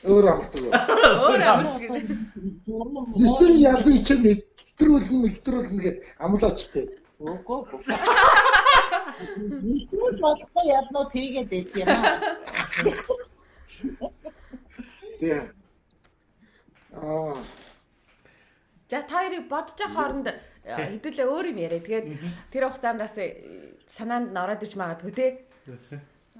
Өөр амтдаг. Өөр амт гэдэг. Эсвэл ялын чинь нэвтрүүлнэ гэж амлаачтай. Үгүй. Нийтмэл болохгүй ялнуу тийгээд байд юм аа. Тийм. За та хоёрыг бодож байгаа хооронд хэдүүлээ өөр юм яриа. Тэгээд тэр хугацаанд бас санаанд нь ороод ирж магадгүй те.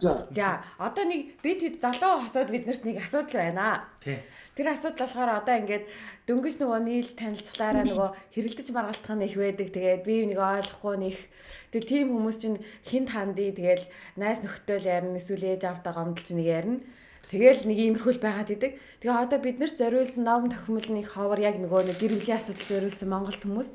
За одоо нэг бид хэд залуу хосоод биднэрт нэг асуудал байна. Тэр асуудал болохоор одоо ингээд дөнгөж нөгөө нийлж танилцлаараа нөгөө хэрэлдэж маргалтах нь их байдаг. Тэгээд би нэг ойлгохгүй нэх. Тэгээд тийм хүмүүс чинь хинт хандий тэгэл найз нөхдөөл ярина, эсвэл ээж автаа гомдолч нэг ярина. Тэгэл нэг иймэрхүүл байгаад идэг. Тэгээ одоо биднэрт зориулсан ном тохиомлын ховор яг нөгөө нэг гэр бүлийн асуудал зориулсан Монгол хүмүүс.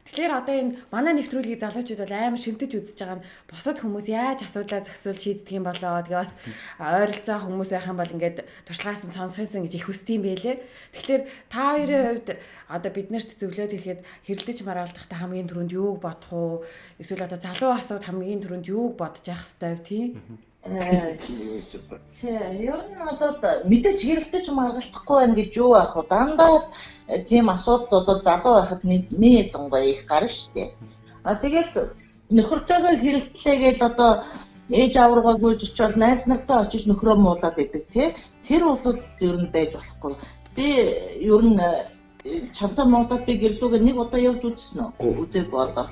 Тэгэхээр одоо энэ манай нэвтрүүлгийг залуучууд бол амар шимтэж үзэж байгаа нь бусад хүмүүс яаж асуудлаа зохицуул шийддэг юм болоо. Тэгээ бас ойролцоо хүмүүс байх юм бол ингээд туршлагаас нь сонсхийсэн гэж их хүсдэм байлээ. Тэгэхээр та хоёрын хувьд одоо биднэрт зөвлөөд ирэхэд хэрэлдэж маргалдахдаа хамгийн түрүүнд юуг бодох уу? Эсвэл одоо залуу асууд хамгийн түрүүнд юуг бодож явах хэрэгтэй вэ тий? Ер нь бол мэдээж хэрэлдэж маргалдахгүй байх гэж юу байх вэ? Дандаа тийм асуудал бол залуу байхад нээлтгүй их гарна шүү дээ. Тэгэл нөхөртөөгөө хэрэлдлээ гэж одоо ээж аваргаа гүйж очиод найз нартай очиж нөхрөө муулаад идэг тий. Тэр бол ер нь байж болохгүй. Би ер нь чамтай Монголд би гэрлүүгээ нэг удаа явж үзсэн үү? Үзээгүй болоо.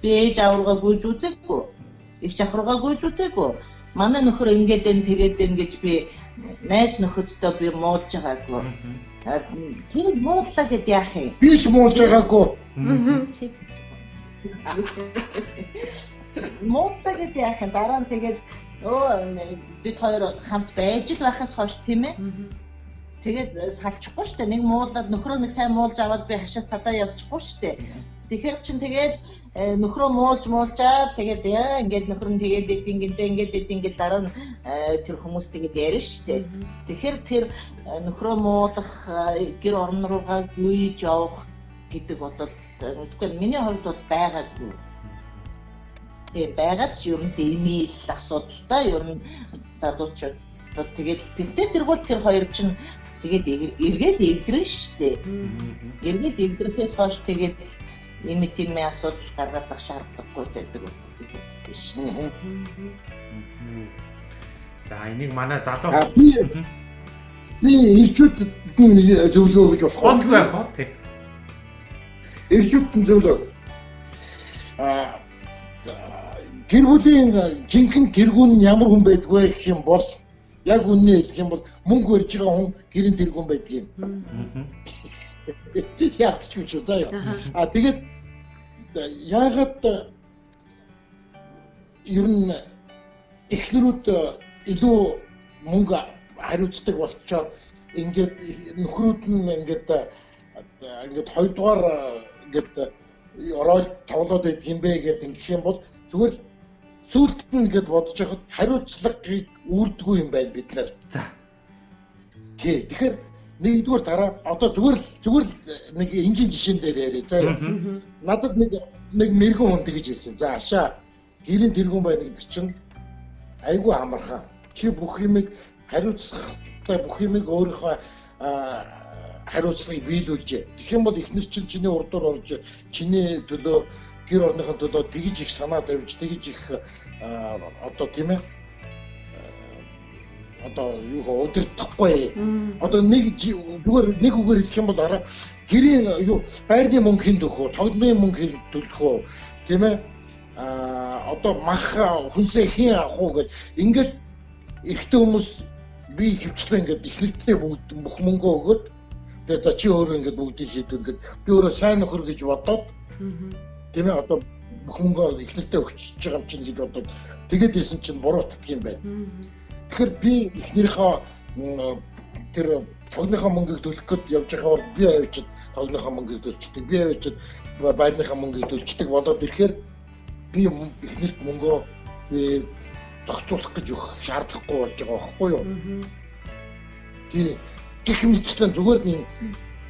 Би ээж аваргаа гүйж үзээгүй. Их чахруугаа гүйж үзээгүй. Манай нөхөр ингээд энэ тэгээд энэ гэж би найз нөхөдтэй би муулж байгаагүй. Тэр мууллаа гэд яах юм? Биш муулж байгаагүй. Мууллаа гэд яах юм? Дараа нь тэгээд бид хоёр хамт байж л байхаас хойш тийм ээ. Тэгээд салчихгүй шүү дээ. Нэг муулаад нөхрөө нэг сайн муулж аваад би хашаа садаа явчихгүй шүү дээ. Тэгэхээр чин тэгээд нөхрөө муулжаад тэгээд ингээд нөхөр нь тэгээд ингээд дараа нь тэр хүмүүс тэгээд ярина шүү дээ. Тэгэхээр тэр нөхрөө муулах гэр орон руугаа гүйж явах гэдэг бол үгүй миний хувьд бол байгаагүй. Тэгээд байгаад ч ер нь дэмэл асуудалтай ер нь залуучууд тэгээд тэргүүл тэр хоёр чинь тэгээд эргээд эвдэрнэ шүү дээ. Эргээд эвдрэхээс хойш тэгээд тийм асуудал гаргаад байх шаардлагагүй байдаг бол гэж боддоо шээ. За энийг манай залуу би ирчүүд зөвлөө гэж болох бол байх уу тий. Ирчүүд зөвлөө. Гэр бүлийн жинхэнэ тэргүүн ямар хүн байдгүй гэх юм бол яг үнэ хэлэх юм бол мөнгө өрж байгаа хүн гэрийн тэргүүн байдаг юм. Яагаад ч гэж заяа. Тэгээд яагаад ер нь эхнэрүүд илүү мөнгө хариуцдаг болчоод ингээд нөхрүүд нь ингээд хоёрдугаар ингээд рол тоглоод байдаг юм бэ гэдэг ингэх юм бол зүгээр сүүлд нь ингээд бодож яхад хариуцлагыг үүрдэггүй юм байна бид нар. За. Тэгэхээр нэгдүгээр дараа одоо зүгээр нэг энгийн жишээн дээр яриа. За надад нэг мэрэгэн хүн тэгж хэлсэн. За ашаа гэрийн тэргүүн байна гэдэг чинь айгүй амархан. Чи бүх юмыг хариуцлагатай бүх юмыг өөрийнхөө хариуцлагыг биелүүлжээ. Тэгэх юм бол эхнэр чинь чиний урдуур орж чиний төлөө гэр орныхын төлөө тэгж их санаа тавьж тэгж их одоо тийм ээ одоо юу удирдахгүй. Одоо нэг зүгээр нэг үгээр хэлэх юм бол араа гэрийн юу байрны мөнгө хэн дөхөө, тоглоомын мөнгө хэн төлөх үү, тийм ээ? Одоо мах хүнсээ хэн авах уу гэж ингээд ихтэй хүмүүс би хөвчлээ ингээд ихнэртэй бүх мөнгөө өгөөд тэгээ за чи өөрөө ингээд бүгдийг шийдвэр ингээд би өөрөө сайн нөхөр гэж бодоод тийм ээ одоо бүх мөнгөө ихнэртэй өгчөж байгаа юм чинь гэж бодоод тэгээд ийсэн чинь буруутдаг юм байна. Тэгэхээр би эхнэрийнхээ тэр тогныхоо мөнгийг төлөх гээд явж байгаа бол би авчид тогныхоо мөнгийг төлчихдөг. Би авчид байрныхаа мөнгийг төлчихдөг болоод ирэхээр би эхнэрт мөнгөө би зохицуулах гэж өгөх шаардлагагүй болж байгаа байхгүй юу? Тийм. Гэх мэтчлэн зүгээр нэг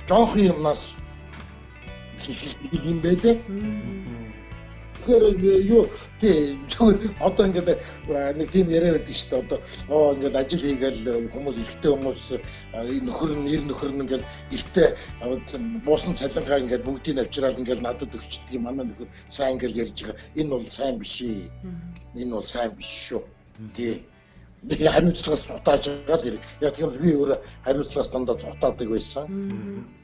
жоох юмнаас хийх юм байлээ. Тэгэхээр юу тий одоо ингээд нэг тийм яриа байдаг шүү дээ. Одоо ингээд ажил хийгээл хүмүүс эрэгтэй хүмүүс нөхөр нь ингээд эрэгтэй буусан цалингаа ингээд бүгдийг авчираад ингээд надад өгчдөг юм. Манай нөхөр сайн ингээд ярьж байгаа. Энэ бол сайн биш ээ. Энэ бол сайн биш шүү. Тий. Тэгээ хариуцлагаас цухтааж байгаа л яг тийм би өөрөө хариуцлагаас дандаа цухтаадаг байсан.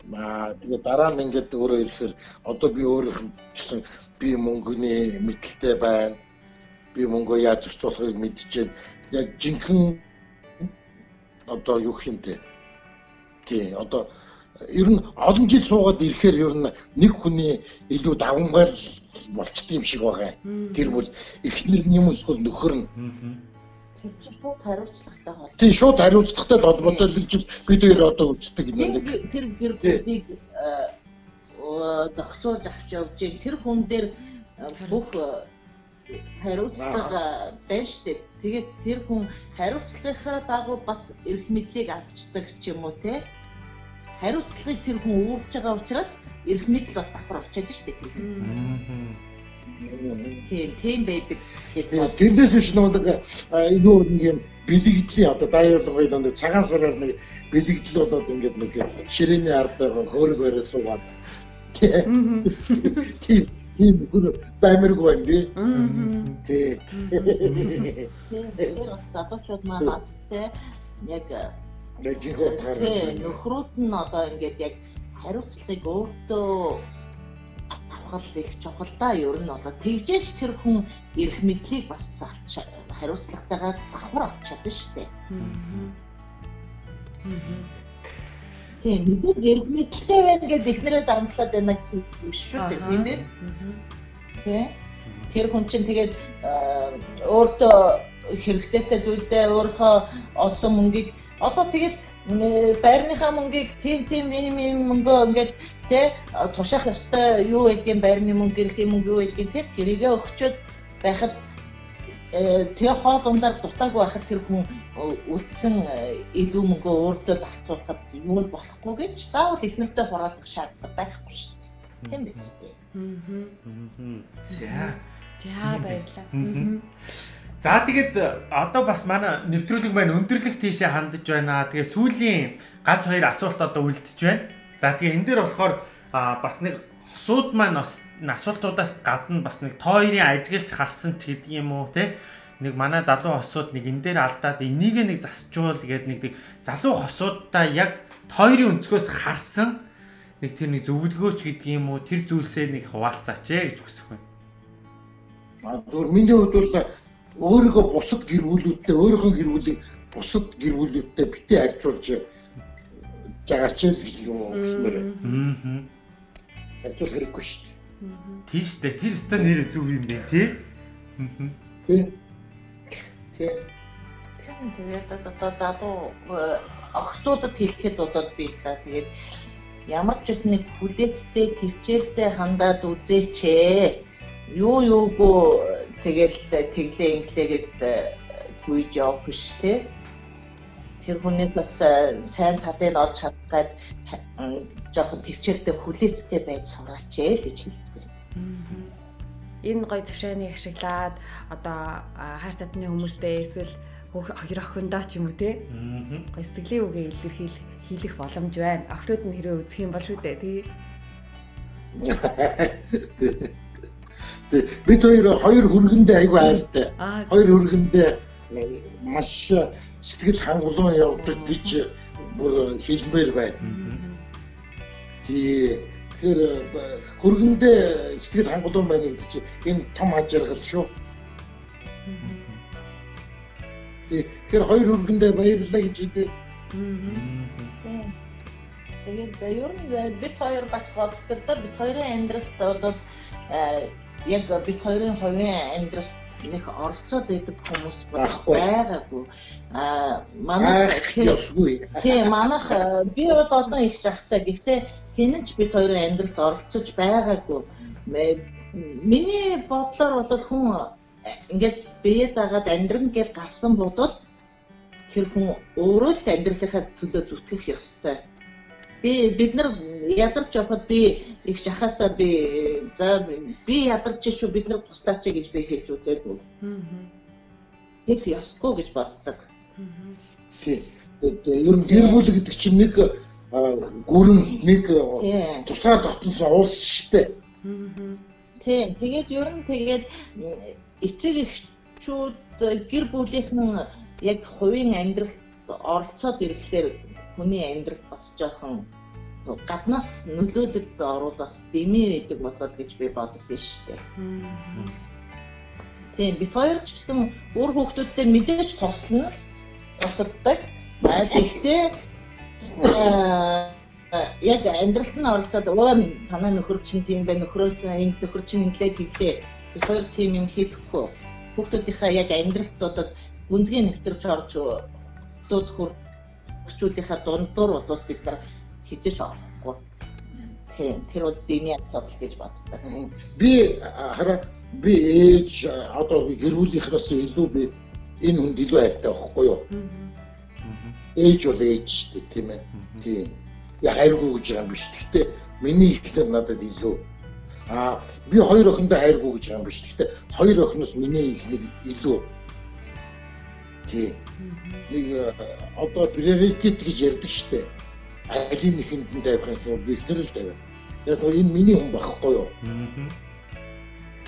Тэгээ дараа нь ингээд өөрөө ирэхээр одоо би өөрийнх нь гэсэн би мөнгөний мэдлэлтэй байна. Би мөнгөө яаж зохицуулахыг мэдчихэв. Яг жинхэнэ одоо юу хэмтэй. Тий одоо ер нь олон жил суугаад ирэхээр ер нь нэг хүний илүү давмгаар болчт юм шиг байгаа. Тэр бол эхнэр юм эсвэл нөхөр нь. Тэр чинь шууд хариуцлагатай бол. Тий шууд хариуцлагатай холбоотой л гэж бид хоёр одоо үздэг юм. Тэр гэр бүлийг зохицуулж авч явж байгаа тэр хүн дээр бүх хариуцлага байна шүү дээ. Тэгээд тэр хүн хариуцлагынхаа дагуу бас эрх мэдлийг авчдаг ч юм уу те. Хариуцлагыг тэр хүн үүрж байгаа учраас эрх мэдэл бас давхар очиад шүү дээ тэр хүн. Тийм байдаг. Тэрнээс биш нэг юу нэг бэлэгдлийн одоо дайруулгын нэг цагаан сараар нэг бэлэгдэл болоод ингээд нэг ширээний ард хөөрөг бариад суугаад. Тийм бүр баймиргүй юм дээ. Тэр бас залуучууд манаас те яг нөхрүүд нь одоо ингээд яг хариуцлагыг өөртөө авах их чухал да. Ер нь бол тэгжээч тэр хүн эрх мэдлийг бас авч хариуцлагатайгаар давхар авч чадна шүү дээ. Тийм мэдээд эрх мэдтэй байна гэдэг ихнэрээ дарамтлаад байна гэсэн үг шүү дээ. Тийм үү? Тийм. Тэр хүн чинь тэгээд өөртөө хэрэгцээтэй зүйлдээ өөрийнхөө олсон мөнгийг одоо тэгээд байрныхаа мөнгийг тийм минимум мөнгөө ингээд тэ тушаах ёстой юу гэдгийг байрны мөнгө гэрлийн мөнгө юу гэдгийг тэ тэрийгэ өгчөөд байхад тэгээ хоол ундаар дутаагүй байхад тэр хүн үлдсэн илүү мөнгөө өөртөө зарцуулахад юу л болохгүй гэж заавал их нэртэй хураалах шаардлага байхгүй шүү дээ. Тийм биз дээ. За баярлалаа. За тэгээд одоо бас манай нэвтрүүлэг маань өндөрлөх тийшээ хандж байна. Тэгээ сүүлийн ганц хоёр асуулт одоо үлдэж байна. За тэгээ энэ дээр болохоор бас нэг хосууд маань бас асуултуудаас гадна бас нэг тойрын ажиглж харсан ч гэдэг юм уу те. Нэг манай залуу хосууд нэг энэ дээр алдаад энийг нэг засчуул тэгээд нэг залуу хосуудаа яг тойрын өнцгөөс харсан нэг тэр нэг зөвлөгөөч гэдэг юм уу тэр зүйлсээ нэг хуваалцаач гэж хүсэх байна. Зүгээр миний хувьд бол өөрийнхөө бусад гэр бүлүүдтэй өөрийнхөө гэр бүлийг бусад гэр бүлүүдтэй битээ харьцуулж жагаач л юм өснөр. Харьцуулах хэрэггүй шүү дээ. Тийм шүү дээ. Тэр өстө нэр зөв юм бэ тий? Тэгээд одоо залуу охтуудад хэлэхэд болоод би та тэгээд ямар ч гэсэн нэг хүлээцтэй төвчээртэй хандаад үзээч ээ. Юугүй тэгэл тэглээ инглээгээд гүйж явах биш те. Тэр хүнээс бас сайн талыг олж чадгаад жоохон төвчээртэй хүлээцтэй байж сураач ээ гэж хэлдэг. Энэ гоё төвшөөнийг ашиглаад одоо хайр татны хүмүүстэй эсвэл хоёр охиндоо ч юм уу те. Гоё сэтгэлийн үгээ илэрхийлэх боломж байна. Охтууд нь хэрвээ үзэх юм бол шүү дээ тий. Бид хоёр хүргэндээ айгүй айлтай. Хоёр хүргэндээ маш сэтгэл хангалуун явдаг гэж бүр хэлмээр байна. Тэгэхээр хүргэндээ сэтгэл хангалуун байна гэдэг чинь энэ том ажиргал шүү. Тэгэхээр хоёр хүргэндээ баярлалаа гэж хэлээ. Тэгээд ер нь бид хоёр бас боддогдоо бид хоёрын амьдралд бол яг бид хоёрын хувийн амьдралд нэг оролцоод байдаг хүмүүс байгаагүй. Манайх тийм манайх би бол одоо их жахтай. Гэхдээ хинэн ч бид хоёрын амьдралд оролцож байгаагүй. Миний бодлоор бол хүн ингээд бие дагаад амьдран гэж гарсан бол тэр хүн өөрөө л амьдралынхаа төлөө зүтгэх ёстой. Бид нар ядарч явахад би их шахаасаа би ядарч шүү бид нар тустаач гэж би хэлж үзээгүй. Тэг ясгүй гэж боддог. Тийм. Ер нь гэр бүл гэдэг чинь нэг гүрэн нэг тусгаар тогтносон улс шүү дээ. Тийм. Тэгээд ер нь эцэг эхчүүд гэр бүлийнхэн яг хувийн амьдралд оролцоод ирэхээр хүний амьдралд бас жоохон гаднаас нөлөөлөлд орвол бас дэмий байдаг болол гэж би боддог шүү дээ. Тийм бид хоёр ч гэсэн өөр хүүхдүүдтэй мэдээж тусалдаг. Гэхдээ яг амьдралд нь оролцоод танай нөхөр чинь тийм бай нөхрөөс энэ нөхөр чинь инглээ тэглээ. Бид хоёр тийм юм хийхгүй. Хүүхдүүдийнхээ яг амьдралтуудад гүнзгий нэвтэрч орж дууд хурцуулийнхаа дундуур бол бид нар хизээш орохгүй. Тийм тэр бол дэмий асуудал гэж боддог. Би ээж одоо гэр бүлийнхээс илүү би энэ хүнд илүү хайртай байхгүй юу? Ээж бол ээж шүү дээ тийм ээ. Тийм. Хайргүй гэж юм биш. Гэхдээ миний ихнэр надад илүү би хоёр охиндоо хайргүй гэж юм биш. Гэхдээ хоёр охиноос миний ихнэр илүү тийм. Нэг одоо приоритет гэж ярьдаг шүү дээ. Алийг нэхэнд тавих юм бол бэлтэр л тавина. Яг энэ миний хүн байхгүй юу?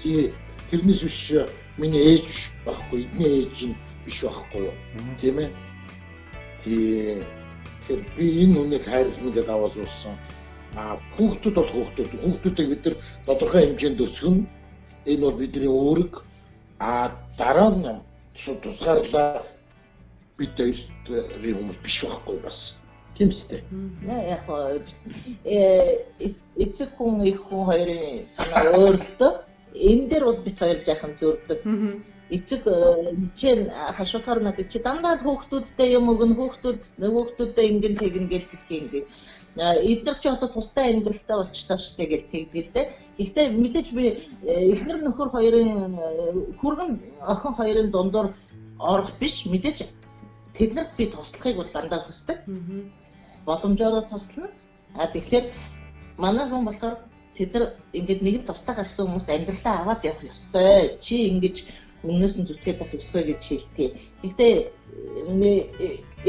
Тийм. Тэрнээс биш миний ээж биш байхгүй. Эдний ээж нь биш байхгүй юу? Тийм ээ. Тэр би энэ хүнийг хайрлана гэдээ аваад ууссан. Хүүхдүүд бол хүүхдүүдийг бид нар тодорхой хэмжээнд өсгөн. Энэ бол бидний үүрэг. Дараа нь шууд тусгаарлаа бид хоёрын хүмүүс биш байхгүй бас. Тийм үстэй. Яг эцэг хүн их хүн хоёрын санаа өөр л дөө. Энэ дээр бол бид хоёр жаахан зөрдөг. Эцэг чинь хашуухаар надад чи дандаа хүүхдүүдтэй юм өгнө хүүхдүүдтэй ингэн тэгнэ гэж хэлдэг. Эдгээр чи одоо тустай амьдралтай болчихлоо штэ гэж тэгдэл дээ. Гэхдээ мэдээж би эхнэр нөхөр хоёрын хүргэн охин хоёрын дундуур орох биш мэдээж тэднэрт би туслахыг бол дандаа хүсдэг. Боломжоор туслана. Тэгэхээр манай хүн болохоор тэд нар ингээд нэгэн тустай гарсан хүмүүс амьдралаа аваад явах ёстой. Чи ингэж өмнөөс нь зүтгээд байх ёсгүй гэж хэлдэг. Гэхдээ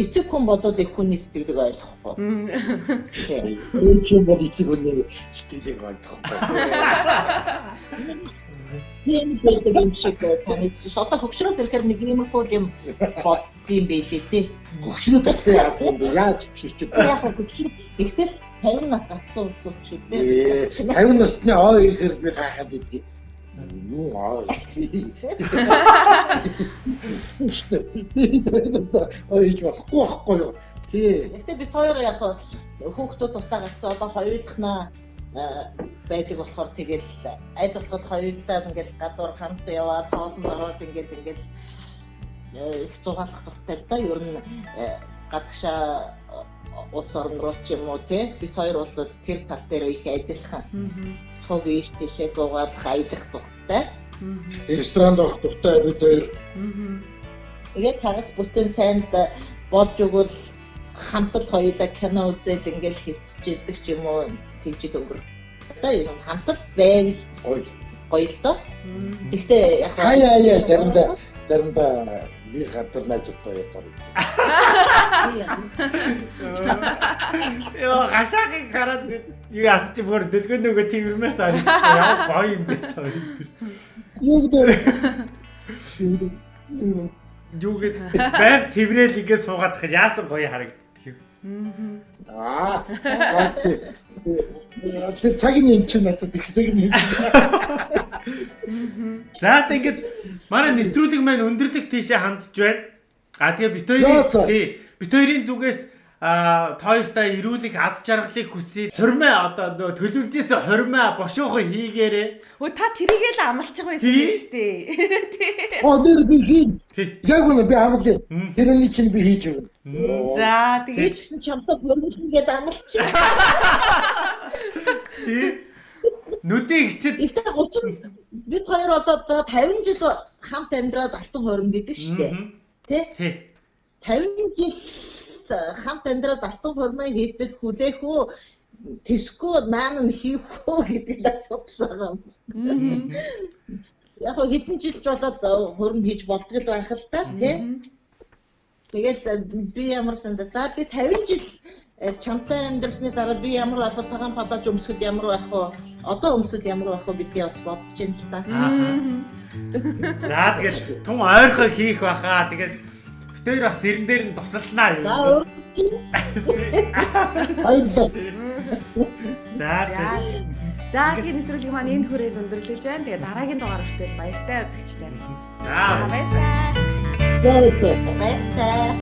эцэг хүн бодоод их хүний сэтгэлийг ойлгохгүй. Ээж юм бол эцэг хүний сэтгэлийг ойлгохгүй. Тийм байдаг юм шиг санагдчих. Одоо хөгшрөөд ирэхээр нэг иймэрхүү юм боддгийм байлээ дээ. Хөгшрөөд ирэхээр яах юм бэ? Яаж хөвчтэй? Яг хөгшрөөд ихтэл 50 нас гацсан ус болчих үү дээ. 50 насны ой ихээр би гайхаад идэв. Юу ой болохгүй юу? Тий. Гэхдээ бид хоёр яг хүүхдүүд тусдаа гацсан одоо хоёулахнаа байдаг болохоор тэгэл аль болох хоёулаа ингээл гадуур хамт яваад хоолнд ороод ингээд их зугаалах дуртай л да. Ер нь гадагшаа улс орн руу ч юм уу тий бид хоёр бол тэр тал дээр их адилхан. Цог ийш тийшээ зугаалах аялах дуртай. Ресторанд орох дуртай бид хоёр. Тэгээд хагас бүтэн сайнд болж өгвөл хамтд хоёулаа кино үзэл ингээл хичээдэг ч юм уу тэгж өнгөр. Одоо юм хамтд байвал гоё л доо. Гэхдээ яг хаяа заримдаа би гадар найзтай явдаг. Яа гашаагийн гараад юу асч бүр дэлгөө нөгөө тэрмээс арилсан яа гоё юм бэ тоо. Юу гэдэг юу гэдэг байг тэрэл игээ суугаад хэр яасан гоё харагддаг юм. Тэр цагийн юм чинь надад их цагийн юм. За ингэж манай нэвтрүүлэг маань өндөрлөх тийшээ хандж байна. Тэгээ бит хоёрын зүгээс тоёртой ирүүлэх аз жаргалыг хүсье. Хормоо одоо нөгөө төлөвлөжсэн хормоо бошуухан хийгээрээ. Та тэрийгээ л амлаж байгаа байсан шүү дээ. Нэр би хийн. Яг үнэ би амлаа. Тэрний чинь би хийж өгнө. За тэгээд ч чамтай хөрмөлгээд амлчих. Нүдийн хичэд ихтэй 30 бид хоёр одоо 50 жил хамт амьдраад алтан хором гэдэг шүү дээ. Тэ? 50 жил хамт амьдраад алтан хормоо хийдэл хүлээх үү тэсгүй наан нь хийх үү гэдэг асуудал байгаа. Яг хөө хэдэн жил болоод хөрөнд хийж болдгол байх л та тий. Тэгээд би ямарсан да за би 50 жил чамтай амьдсны дараа би ямар байх вэ цагаан падаж өмсгөл ямар байх вэ одоо өмсгөл ямар байх вэ гэдгийг бас бодож байна л та. За тэгэл тун ойрхоо хийх баха. Тэгээд битээр бас тэрэн дээр нь тусалнаа юу. За За тэгээд нэвтрүүлэг маань энд хүрээд өндөрлөж байна. Тэгээд дараагийн дугаар хүртэл баяртай үзэгчтэй. За баярлалаа. Баярлалаа.